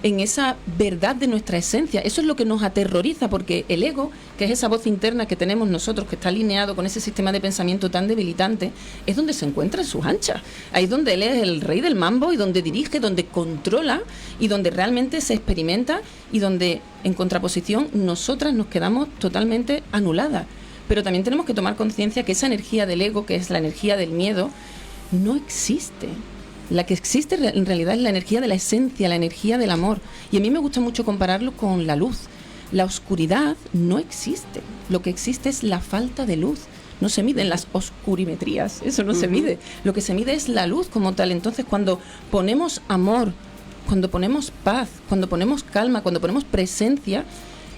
en esa verdad de nuestra esencia. Eso es lo que nos aterroriza, porque el ego, que es esa voz interna que tenemos nosotros, que está alineado con ese sistema de pensamiento tan debilitante, es donde se encuentra en sus anchas. Ahí es donde él es el rey del mambo y donde dirige, donde controla y donde realmente se experimenta y donde, en contraposición, nosotras nos quedamos totalmente anuladas. Pero también tenemos que tomar conciencia que esa energía del ego, que es la energía del miedo, no existe. La que existe en realidad es la energía de la esencia, la energía del amor. Y a mí me gusta mucho compararlo con la luz. La oscuridad no existe. Lo que existe es la falta de luz. No se miden las oscurimetrías, eso no se mide. Lo que se mide es la luz como tal. Entonces, cuando ponemos amor, cuando ponemos paz, cuando ponemos calma, cuando ponemos presencia,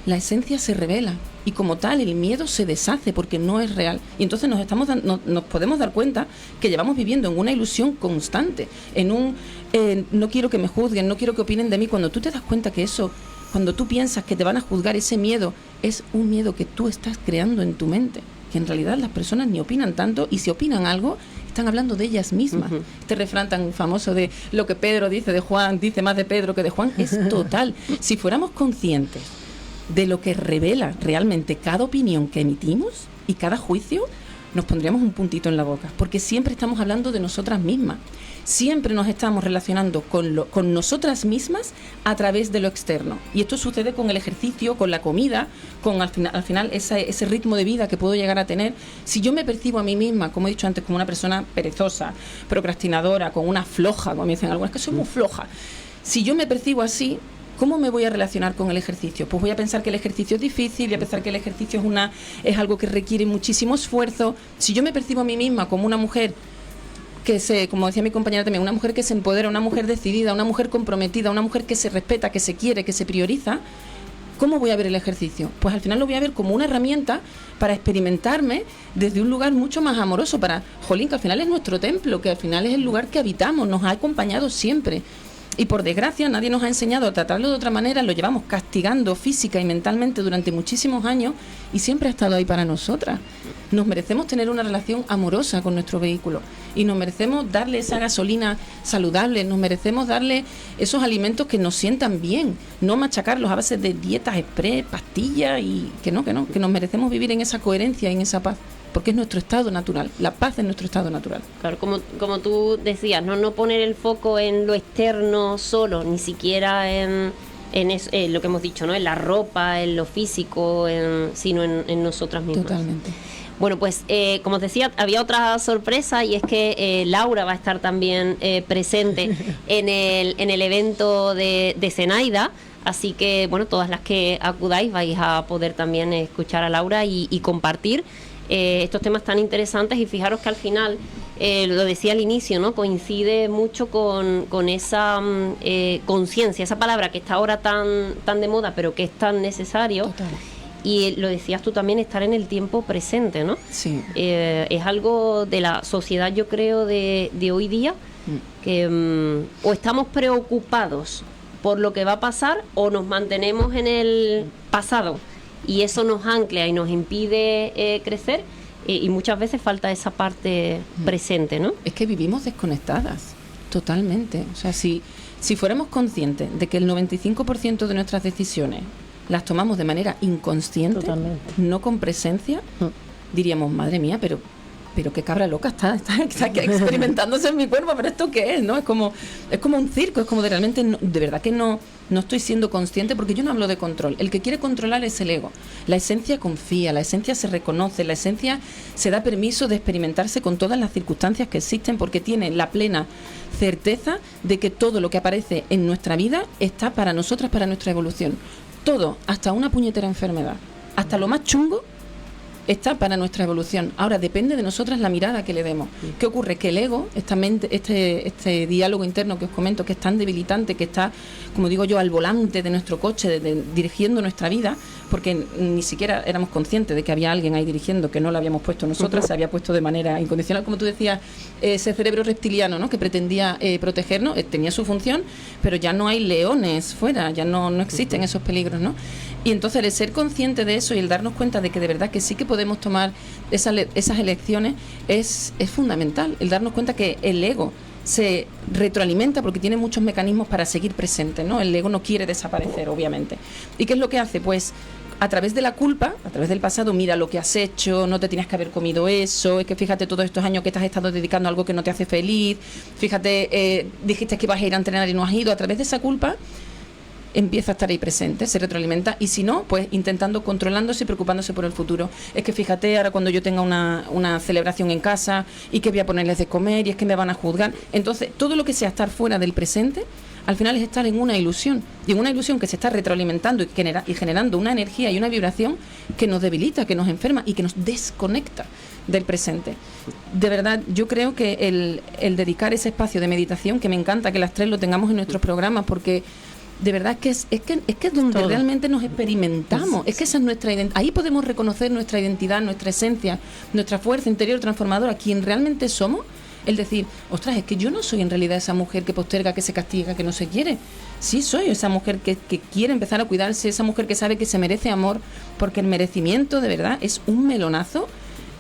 la esencia se revela. Y como tal, el miedo se deshace porque no es real. Y entonces nos podemos dar cuenta que llevamos viviendo en una ilusión constante, en un no quiero que me juzguen, no quiero que opinen de mí. Cuando tú te das cuenta que eso, cuando tú piensas que te van a juzgar, ese miedo es un miedo que tú estás creando en tu mente, que en realidad las personas ni opinan tanto, y si opinan algo, están hablando de ellas mismas. Este refrán tan famoso de lo que Pedro dice de Juan, dice más de Pedro que de Juan, es total. Si fuéramos conscientes de lo que revela realmente cada opinión que emitimos y cada juicio, nos pondríamos un puntito en la boca, porque siempre estamos hablando de nosotras mismas, siempre nos estamos relacionando con nosotras mismas a través de lo externo, y esto sucede con el ejercicio, con la comida, con al final ese ritmo de vida que puedo llegar a tener. Si yo me percibo a mí misma, como he dicho antes, como una persona perezosa, procrastinadora, con una floja, como me dicen algunas, que soy muy floja, si yo me percibo así, ¿cómo me voy a relacionar con el ejercicio? Pues voy a pensar que el ejercicio es difícil, voy a pensar que el ejercicio es algo que requiere muchísimo esfuerzo. Si yo me percibo a mí misma como una mujer como decía mi compañera también, una mujer que se empodera, una mujer decidida, una mujer comprometida, una mujer que se respeta, que se quiere, que se prioriza, ¿cómo voy a ver el ejercicio? Pues al final lo voy a ver como una herramienta para experimentarme desde un lugar mucho más amoroso, que al final es nuestro templo, que al final es el lugar que habitamos, nos ha acompañado siempre. Y por desgracia nadie nos ha enseñado a tratarlo de otra manera, lo llevamos castigando física y mentalmente durante muchísimos años y siempre ha estado ahí para nosotras. Nos merecemos tener una relación amorosa con nuestro vehículo y nos merecemos darle esa gasolina saludable, nos merecemos darle esos alimentos que nos sientan bien, no machacarlos a base de dietas express, pastillas y que nos merecemos vivir en esa coherencia y en esa paz. Porque es nuestro estado natural, la paz es nuestro estado natural. Claro, como tú decías, no poner el foco en lo externo solo, ni siquiera en lo que hemos dicho, ¿no? En la ropa, en lo físico, sino en nosotras mismas. Totalmente. Bueno, pues como os decía, había otra sorpresa y es que Laura va a estar también presente en el evento de Zenaida. Así que, bueno, todas las que acudáis vais a poder también escuchar a Laura y compartir estos temas tan interesantes. Y fijaros que al final lo decía al inicio, ¿no? Coincide mucho con esa conciencia, esa palabra que está ahora tan de moda, pero que es tan necesario. Total. Y lo decías tú también, estar en el tiempo presente, ¿no? Sí. Es algo de la sociedad, yo creo, de hoy día, que o estamos preocupados por lo que va a pasar o nos mantenemos en el pasado y eso nos ancla y nos impide crecer, y muchas veces falta esa parte presente, ¿no? Es que vivimos desconectadas, totalmente. O sea, si fuéramos conscientes de que el 95% de nuestras decisiones las tomamos de manera inconsciente, totalmente, no con presencia, diríamos, madre mía, pero qué cabra loca está experimentándose en mi cuerpo, pero ¿esto qué es? ¿No? Es como un circo, es como de realmente, de verdad que no estoy siendo consciente, porque yo no hablo de control. El que quiere controlar es el ego. La esencia confía, la esencia se reconoce, la esencia se da permiso de experimentarse con todas las circunstancias que existen, porque tiene la plena certeza de que todo lo que aparece en nuestra vida está para nosotras, para nuestra evolución. Todo, hasta una puñetera enfermedad, hasta lo más chungo, está para nuestra evolución. Ahora depende de nosotras la mirada que le demos. ¿Qué ocurre? Que el ego, esta mente, este diálogo interno que os comento, que es tan debilitante, que está, como digo yo, al volante de nuestro coche, dirigiendo nuestra vida, porque ni siquiera éramos conscientes de que había alguien ahí dirigiendo, que no lo habíamos puesto nosotras, se había puesto de manera incondicional, como tú decías, ese cerebro reptiliano, ¿no?, que pretendía protegernos, tenía su función, pero ya no hay leones fuera, ya no existen esos peligros, ¿no? Y entonces el ser consciente de eso y el darnos cuenta de que de verdad que sí que podemos tomar esas elecciones es fundamental. El darnos cuenta que el ego se retroalimenta porque tiene muchos mecanismos para seguir presente, ¿no? El ego no quiere desaparecer, obviamente. ¿Y qué es lo que hace? Pues a través de la culpa, a través del pasado, mira lo que has hecho, no te tenías que haber comido eso, es que fíjate todos estos años que te has estado dedicando a algo que no te hace feliz, fíjate, dijiste que ibas a ir a entrenar y no has ido. A través de esa culpa empieza a estar ahí presente, se retroalimenta, y si no, pues intentando, controlándose y preocupándose por el futuro. Es que fíjate, ahora cuando yo tenga una celebración en casa, y que voy a ponerles de comer, y es que me van a juzgar. Entonces, todo lo que sea estar fuera del presente, al final es estar en una ilusión, y en una ilusión que se está retroalimentando y generando una energía y una vibración que nos debilita, que nos enferma y que nos desconecta del presente. De verdad, yo creo que el dedicar ese espacio de meditación, que me encanta que las tres lo tengamos en nuestros programas, porque de verdad que es donde todo realmente nos experimentamos, es que esa es nuestra identidad. Ahí podemos reconocer nuestra identidad, nuestra esencia, nuestra fuerza interior transformadora, quien realmente somos. El decir, ostras, es que yo no soy en realidad esa mujer que posterga, que se castiga, que no se quiere. Sí soy esa mujer que quiere empezar a cuidarse, esa mujer que sabe que se merece amor, porque el merecimiento de verdad es un melonazo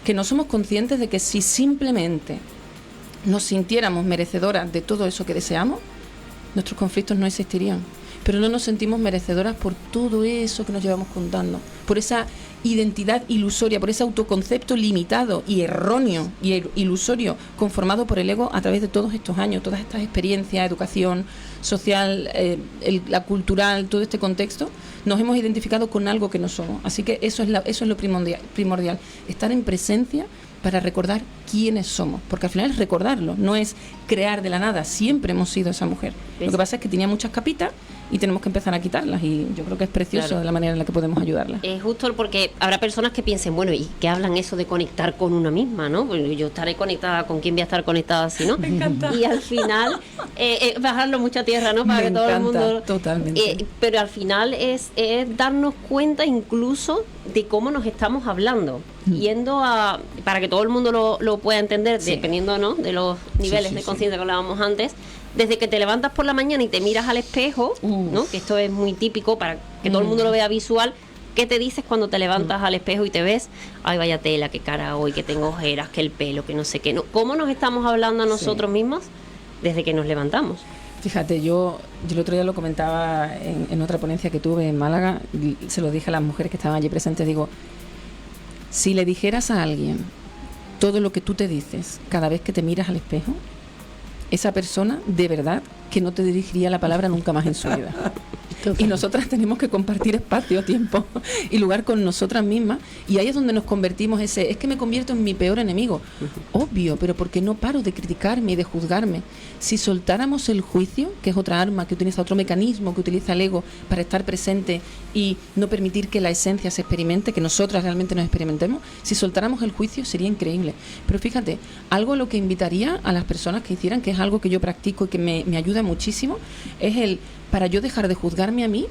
que no somos conscientes de que si simplemente nos sintiéramos merecedoras de todo eso que deseamos, nuestros conflictos no existirían. Pero no nos sentimos merecedoras por todo eso que nos llevamos contando, por esa identidad ilusoria, por ese autoconcepto limitado y erróneo y ilusorio conformado por el ego a través de todos estos años, todas estas experiencias, educación social, la cultural, todo este contexto. Nos hemos identificado con algo que no somos. Así que eso es lo primordial, estar en presencia para recordar quiénes somos, porque al final es recordarlo, no es crear de la nada. Siempre hemos sido esa mujer. Lo que pasa es que tenía muchas capitas y tenemos que empezar a quitarlas, y yo creo que es precioso, claro, de la manera en la que podemos ayudarlas. Es justo porque habrá personas que piensen, bueno, ¿y qué hablan eso de conectar con una misma, no? Pues yo estaré conectada, ¿con quién voy a estar conectada si no? Me encanta. Y al final, bajarlo mucha tierra, ¿no? Para que todo el mundo... Totalmente. Pero al final es darnos cuenta incluso de cómo nos estamos hablando, yendo a... Para que todo el mundo lo pueda entender, sí, dependiendo, ¿no?, de los niveles de conciencia que hablábamos antes. Desde que te levantas por la mañana y te miras al espejo, ¿no?, que esto es muy típico para que todo el mundo lo vea visual. ¿Qué te dices cuando te levantas al espejo y te ves? Ay, vaya tela, qué cara hoy, que tengo ojeras, que el pelo, que no sé qué. ¿No? ¿Cómo nos estamos hablando a nosotros mismos desde que nos levantamos? Fíjate, yo el otro día lo comentaba en otra ponencia que tuve en Málaga, se lo dije a las mujeres que estaban allí presentes, digo, si le dijeras a alguien todo lo que tú te dices cada vez que te miras al espejo, esa persona de verdad que no te dirigiría la palabra nunca más en su vida. Y nosotras tenemos que compartir espacio, tiempo y lugar con nosotras mismas, y ahí es donde nos convertimos es que me convierto en mi peor enemigo. Obvio, pero porque no paro de criticarme y de juzgarme. Si soltáramos el juicio, que es otra arma que utiliza, otro mecanismo que utiliza el ego para estar presente y no permitir que la esencia se experimente, que nosotras realmente nos experimentemos, si soltáramos el juicio sería increíble. Pero fíjate, algo a lo que invitaría a las personas que hicieran, que es algo que yo practico y que me ayuda muchísimo, es para yo dejar de juzgarme a mí,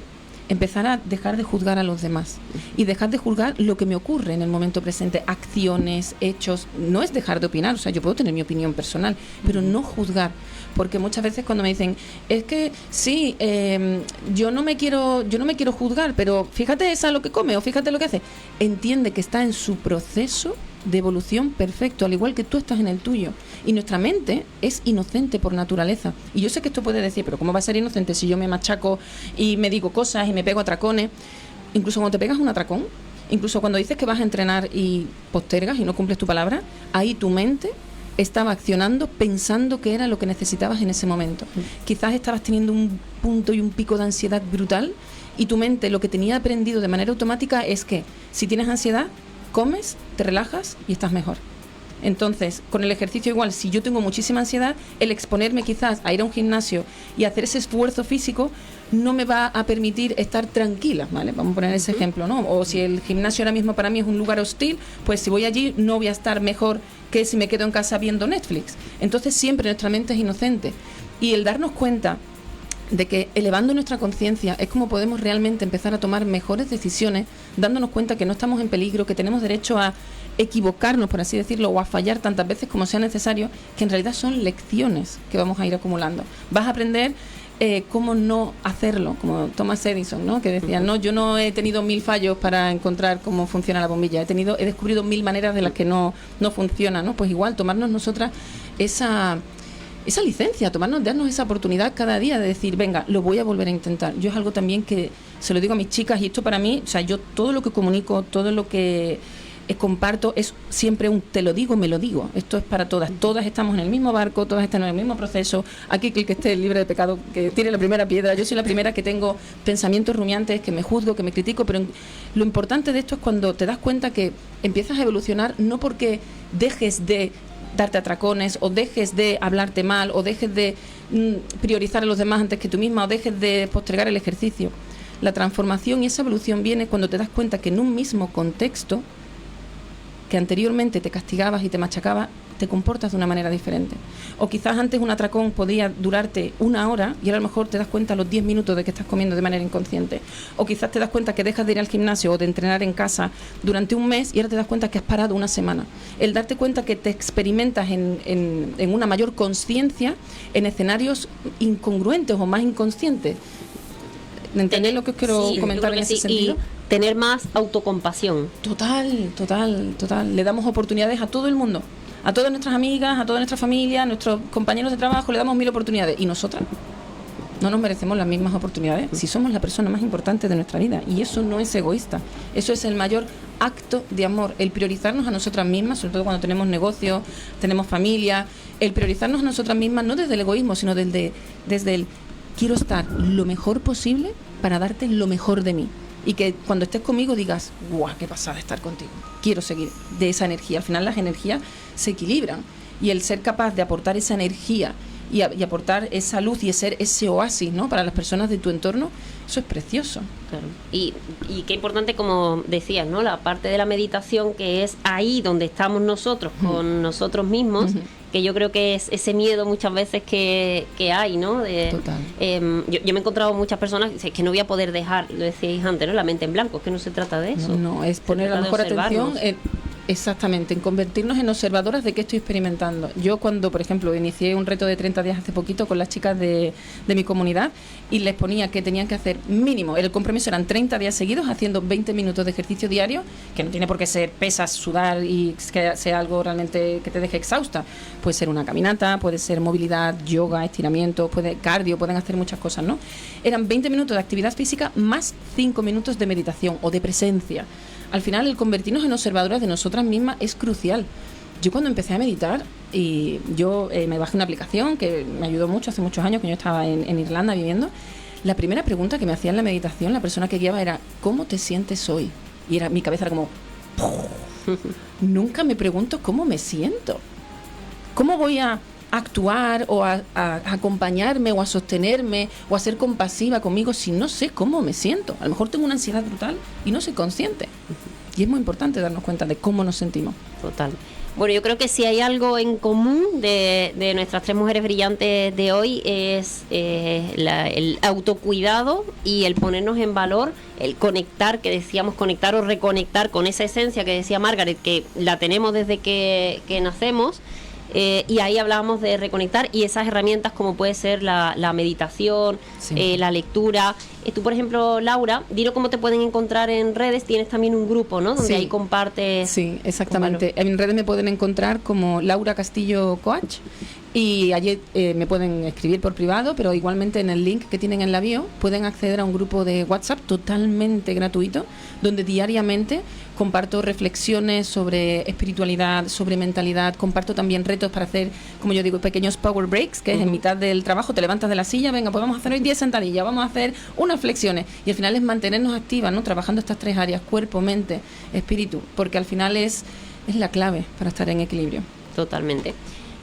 empezar a dejar de juzgar a los demás y dejar de juzgar lo que me ocurre en el momento presente, acciones, hechos. No es dejar de opinar, o sea, yo puedo tener mi opinión personal, pero no juzgar, porque muchas veces cuando me dicen, es que sí, yo no me quiero juzgar, pero fíjate esa lo que come o fíjate lo que hace, entiende que está en su proceso de evolución perfecto, al igual que tú estás en el tuyo. Y nuestra mente es inocente por naturaleza. Y yo sé que esto puede decir, pero ¿cómo va a ser inocente si yo me machaco y me digo cosas y me pego atracones? Incluso cuando te pegas un atracón, incluso cuando dices que vas a entrenar y postergas y no cumples tu palabra, ahí tu mente estaba accionando pensando que era lo que necesitabas en ese momento. Quizás estabas teniendo un punto y un pico de ansiedad brutal y tu mente lo que tenía aprendido de manera automática es que si tienes ansiedad, comes, te relajas y estás mejor. Entonces, con el ejercicio igual, si yo tengo muchísima ansiedad, el exponerme quizás a ir a un gimnasio y hacer ese esfuerzo físico no me va a permitir estar tranquila, ¿vale? Vamos a poner ese ejemplo, ¿no? O si el gimnasio ahora mismo para mí es un lugar hostil, pues si voy allí no voy a estar mejor que si me quedo en casa viendo Netflix. Entonces siempre nuestra mente es inocente. Y el darnos cuenta de que elevando nuestra conciencia es como podemos realmente empezar a tomar mejores decisiones, dándonos cuenta que no estamos en peligro, que tenemos derecho a equivocarnos, por así decirlo, o a fallar tantas veces como sea necesario, que en realidad son lecciones que vamos a ir acumulando. Vas a aprender cómo no hacerlo, como Thomas Edison, ¿no? Que decía, no, yo no he tenido 1000 fallos para encontrar cómo funciona la bombilla, he descubierto 1000 maneras de las que no funciona, ¿no? Pues igual, tomarnos nosotras esa licencia, darnos esa oportunidad cada día de decir, venga, lo voy a volver a intentar. Yo es algo también que se lo digo a mis chicas, y esto para mí, o sea, yo todo lo que comunico, todo lo que comparto es siempre te lo digo, me lo digo. Esto es para todas estamos en el mismo barco, todas están en el mismo proceso. Aquí el que esté libre de pecado, que tire la primera piedra. Yo soy la primera que tengo pensamientos rumiantes, que me juzgo, que me critico, pero lo importante de esto es cuando te das cuenta que empiezas a evolucionar, no porque dejes de darte atracones, o dejes de hablarte mal, o dejes de priorizar a los demás antes que tú misma, o dejes de postergar el ejercicio. La transformación y esa evolución viene cuando te das cuenta que en un mismo contexto que anteriormente te castigabas y te machacabas, te comportas de una manera diferente. O quizás antes un atracón podía durarte 1 hora y ahora a lo mejor te das cuenta a los 10 minutos de que estás comiendo de manera inconsciente. O quizás te das cuenta que dejas de ir al gimnasio o de entrenar en casa durante 1 mes y ahora te das cuenta que has parado 1 semana. El darte cuenta que te experimentas en una mayor conciencia en escenarios incongruentes o más inconscientes. ¿Entendéis lo que os quiero comentar en ese sentido? Y tener más autocompasión. Total. Le damos oportunidades a todo el mundo, a todas nuestras amigas, a toda nuestra familia, a nuestros compañeros de trabajo, le damos 1000 oportunidades. Y nosotras no nos merecemos las mismas oportunidades si somos la persona más importante de nuestra vida. Y eso no es egoísta, eso es el mayor acto de amor, el priorizarnos a nosotras mismas, sobre todo cuando tenemos negocio, tenemos familia, el priorizarnos a nosotras mismas no desde el egoísmo, sino desde el quiero estar lo mejor posible para darte lo mejor de mí. Y que cuando estés conmigo digas, ¡guau, qué pasada estar contigo! Quiero seguir de esa energía. Al final las energías se equilibran. Y el ser capaz de aportar esa energía y aportar esa luz y ser ese oasis, ¿no?, para las personas de tu entorno, eso es precioso. Claro. Y qué importante, como decías, ¿no?, la parte de la meditación, que es ahí donde estamos nosotros, con nosotros mismos, que yo creo que es ese miedo muchas veces que hay, ¿no? Total. Yo me he encontrado muchas personas que que no voy a poder dejar, lo decíais antes, ¿no?, la mente en blanco, es que no se trata de eso. No, es poner la mejor atención exactamente, en convertirnos en observadoras de qué estoy experimentando. Yo cuando, por ejemplo, inicié un reto de 30 días hace poquito con las chicas de mi comunidad y les ponía que tenían que hacer mínimo, el compromiso eran 30 días seguidos haciendo 20 minutos de ejercicio diario, que no tiene por qué ser pesas, sudar y que sea algo realmente que te deje exhausta. Puede ser una caminata, puede ser movilidad, yoga, estiramiento, cardio, pueden hacer muchas cosas, ¿no? Eran 20 minutos de actividad física más 5 minutos de meditación o de presencia. Al final, el convertirnos en observadoras de nosotras mismas es crucial. Yo cuando empecé a meditar, y yo me bajé una aplicación que me ayudó mucho hace muchos años, que yo estaba en Irlanda viviendo, la primera pregunta que me hacía en la meditación la persona que guiaba era ¿cómo te sientes hoy? Y mi cabeza era como nunca me pregunto cómo me siento, cómo voy a actuar o a acompañarme o a sostenerme o a ser compasiva conmigo si no sé cómo me siento. A lo mejor tengo una ansiedad brutal y no soy consciente. Y es muy importante darnos cuenta de cómo nos sentimos. Total. Bueno, yo creo que si hay algo en común de nuestras 3 mujeres brillantes de hoy es el autocuidado y el ponernos en valor, el conectar, que decíamos conectar o reconectar con esa esencia que decía Margaret, que la tenemos desde que nacemos. Y ahí hablábamos de reconectar y esas herramientas como puede ser la meditación, sí, la lectura. Tú, por ejemplo, Laura, dinos cómo te pueden encontrar en redes. Tienes también un grupo, ¿no? Donde sí, ahí compartes. Sí, exactamente. En redes me pueden encontrar como Laura Castillo Coach y allí me pueden escribir por privado, pero igualmente en el link que tienen en la bio pueden acceder a un grupo de WhatsApp totalmente gratuito donde diariamente comparto reflexiones sobre espiritualidad, sobre mentalidad, comparto también retos para hacer, como yo digo, pequeños power breaks, que es en mitad del trabajo, te levantas de la silla, venga, pues vamos a hacer hoy 10 sentadillas, vamos a hacer unas flexiones, y al final es mantenernos activas, ¿no? Trabajando estas 3 áreas, cuerpo, mente, espíritu, porque al final es la clave para estar en equilibrio. Totalmente.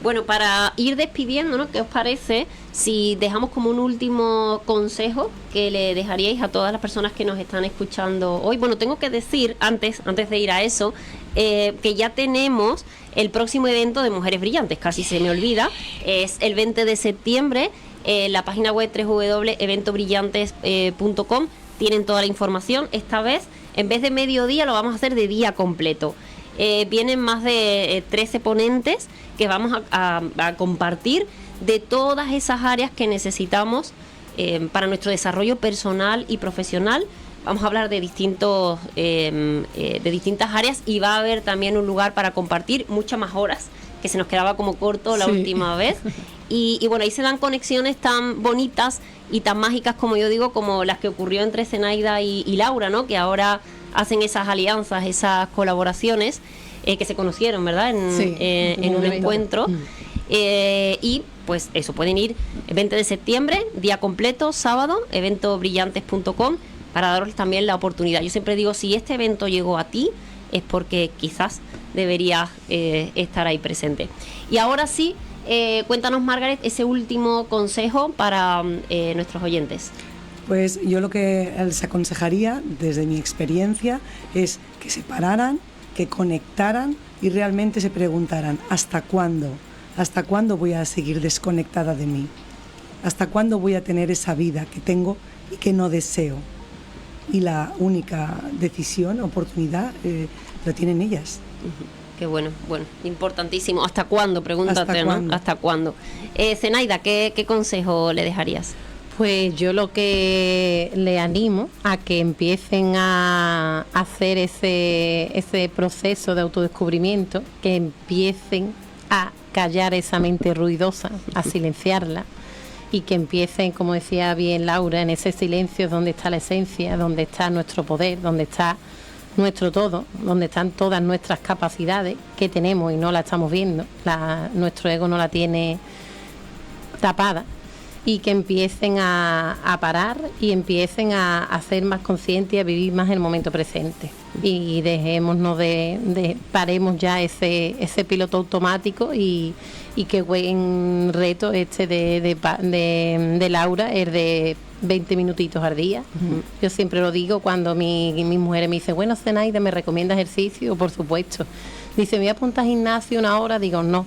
Bueno, para ir despidiendo, ¿no? ¿Qué os parece si dejamos como un último consejo que le dejaríais a todas las personas que nos están escuchando hoy? Bueno, tengo que decir, antes de ir a eso, que ya tenemos el próximo evento de Mujeres Brillantes, casi se me olvida, es el 20 de septiembre, la página web www.eventobrillantes.com, tienen toda la información. Esta vez, en vez de mediodía, lo vamos a hacer de día completo. Vienen más de 13 ponentes que vamos a compartir de todas esas áreas que necesitamos para nuestro desarrollo personal y profesional. Vamos a hablar de distintas áreas y va a haber también un lugar para compartir muchas más horas, que se nos quedaba como corto la última vez. Y bueno, ahí se dan conexiones tan bonitas y tan mágicas, como yo digo, como las que ocurrió entre Zenaida y Laura, ¿no? Que ahora hacen esas alianzas, esas colaboraciones que se conocieron, ¿verdad? En un encuentro. Y pues eso, pueden ir el 20 de septiembre, día completo, sábado, eventobrillantes.com, para daros también la oportunidad. Yo siempre digo, si este evento llegó a ti, es porque quizás deberías estar ahí presente. Y ahora sí, cuéntanos, Margaret, ese último consejo para nuestros oyentes. Pues yo lo que les aconsejaría, desde mi experiencia, es que se pararan, que conectaran y realmente se preguntaran ¿hasta cuándo? ¿Hasta cuándo voy a seguir desconectada de mí? ¿Hasta cuándo voy a tener esa vida que tengo y que no deseo? Y la única decisión, oportunidad, la tienen ellas. Qué bueno, importantísimo. ¿Hasta cuándo? Pregúntate, ¿Hasta cuándo? ¿No? ¿Hasta cuándo? Zenaida, ¿qué consejo le dejarías? Pues yo lo que le animo a que empiecen a hacer ese proceso de autodescubrimiento, que empiecen a callar esa mente ruidosa, a silenciarla, y que empiecen, como decía bien Laura, en ese silencio donde está la esencia, donde está nuestro poder, donde está nuestro todo, donde están todas nuestras capacidades que tenemos y no la estamos viendo, nuestro ego no la tiene tapada, y que empiecen a parar y empiecen a ser más conscientes y a vivir más el momento presente, y dejémonos paremos ya ese piloto automático, y qué buen reto de Laura, el de 20 minutitos al día. Yo siempre lo digo cuando mi mujer me dice, bueno, Zenaida, ¿me recomienda ejercicio? Por supuesto. Dice, ¿me voy a apuntar al gimnasio una hora? Digo, no,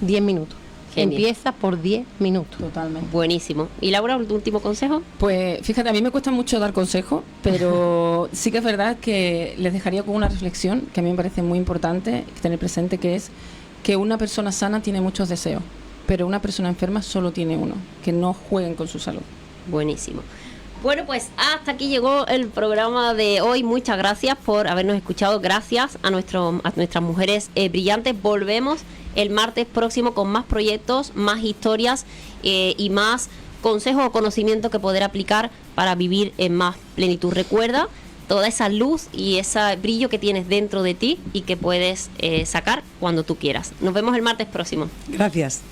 10 minutos. Genial. Empieza por 10 minutos. Totalmente. Buenísimo. ¿Y Laura, tu último consejo? Pues fíjate, a mí me cuesta mucho dar consejos, pero sí que es verdad que les dejaría con una reflexión que a mí me parece muy importante tener presente, que es que una persona sana tiene muchos deseos, pero una persona enferma solo tiene uno, que no jueguen con su salud. Buenísimo. Bueno, pues hasta aquí llegó el programa de hoy. Muchas gracias por habernos escuchado. Gracias a nuestras mujeres brillantes. Volvemos el martes próximo con más proyectos, más historias y más consejos o conocimiento que poder aplicar para vivir en más plenitud. Recuerda toda esa luz y ese brillo que tienes dentro de ti y que puedes sacar cuando tú quieras. Nos vemos el martes próximo. Gracias.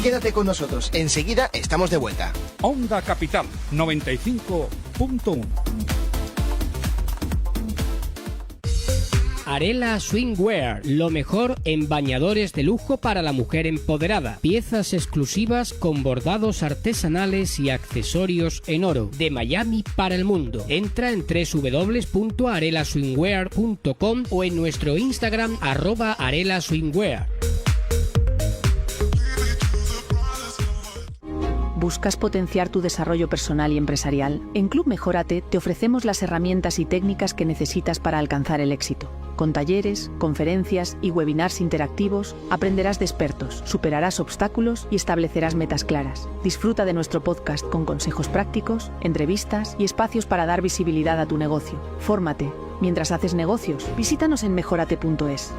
Quédate con nosotros, enseguida estamos de vuelta. Onda Capital 95.1. Arela Swimwear, lo mejor en bañadores de lujo para la mujer empoderada. Piezas exclusivas con bordados artesanales y accesorios en oro. De Miami para el mundo. Entra en www.arelaswimwear.com o en nuestro Instagram @arelaswimwear. ¿Buscas potenciar tu desarrollo personal y empresarial? En Club Mejórate te ofrecemos las herramientas y técnicas que necesitas para alcanzar el éxito. Con talleres, conferencias y webinars interactivos, aprenderás de expertos, superarás obstáculos y establecerás metas claras. Disfruta de nuestro podcast con consejos prácticos, entrevistas y espacios para dar visibilidad a tu negocio. Fórmate. Mientras haces negocios, visítanos en mejorate.es.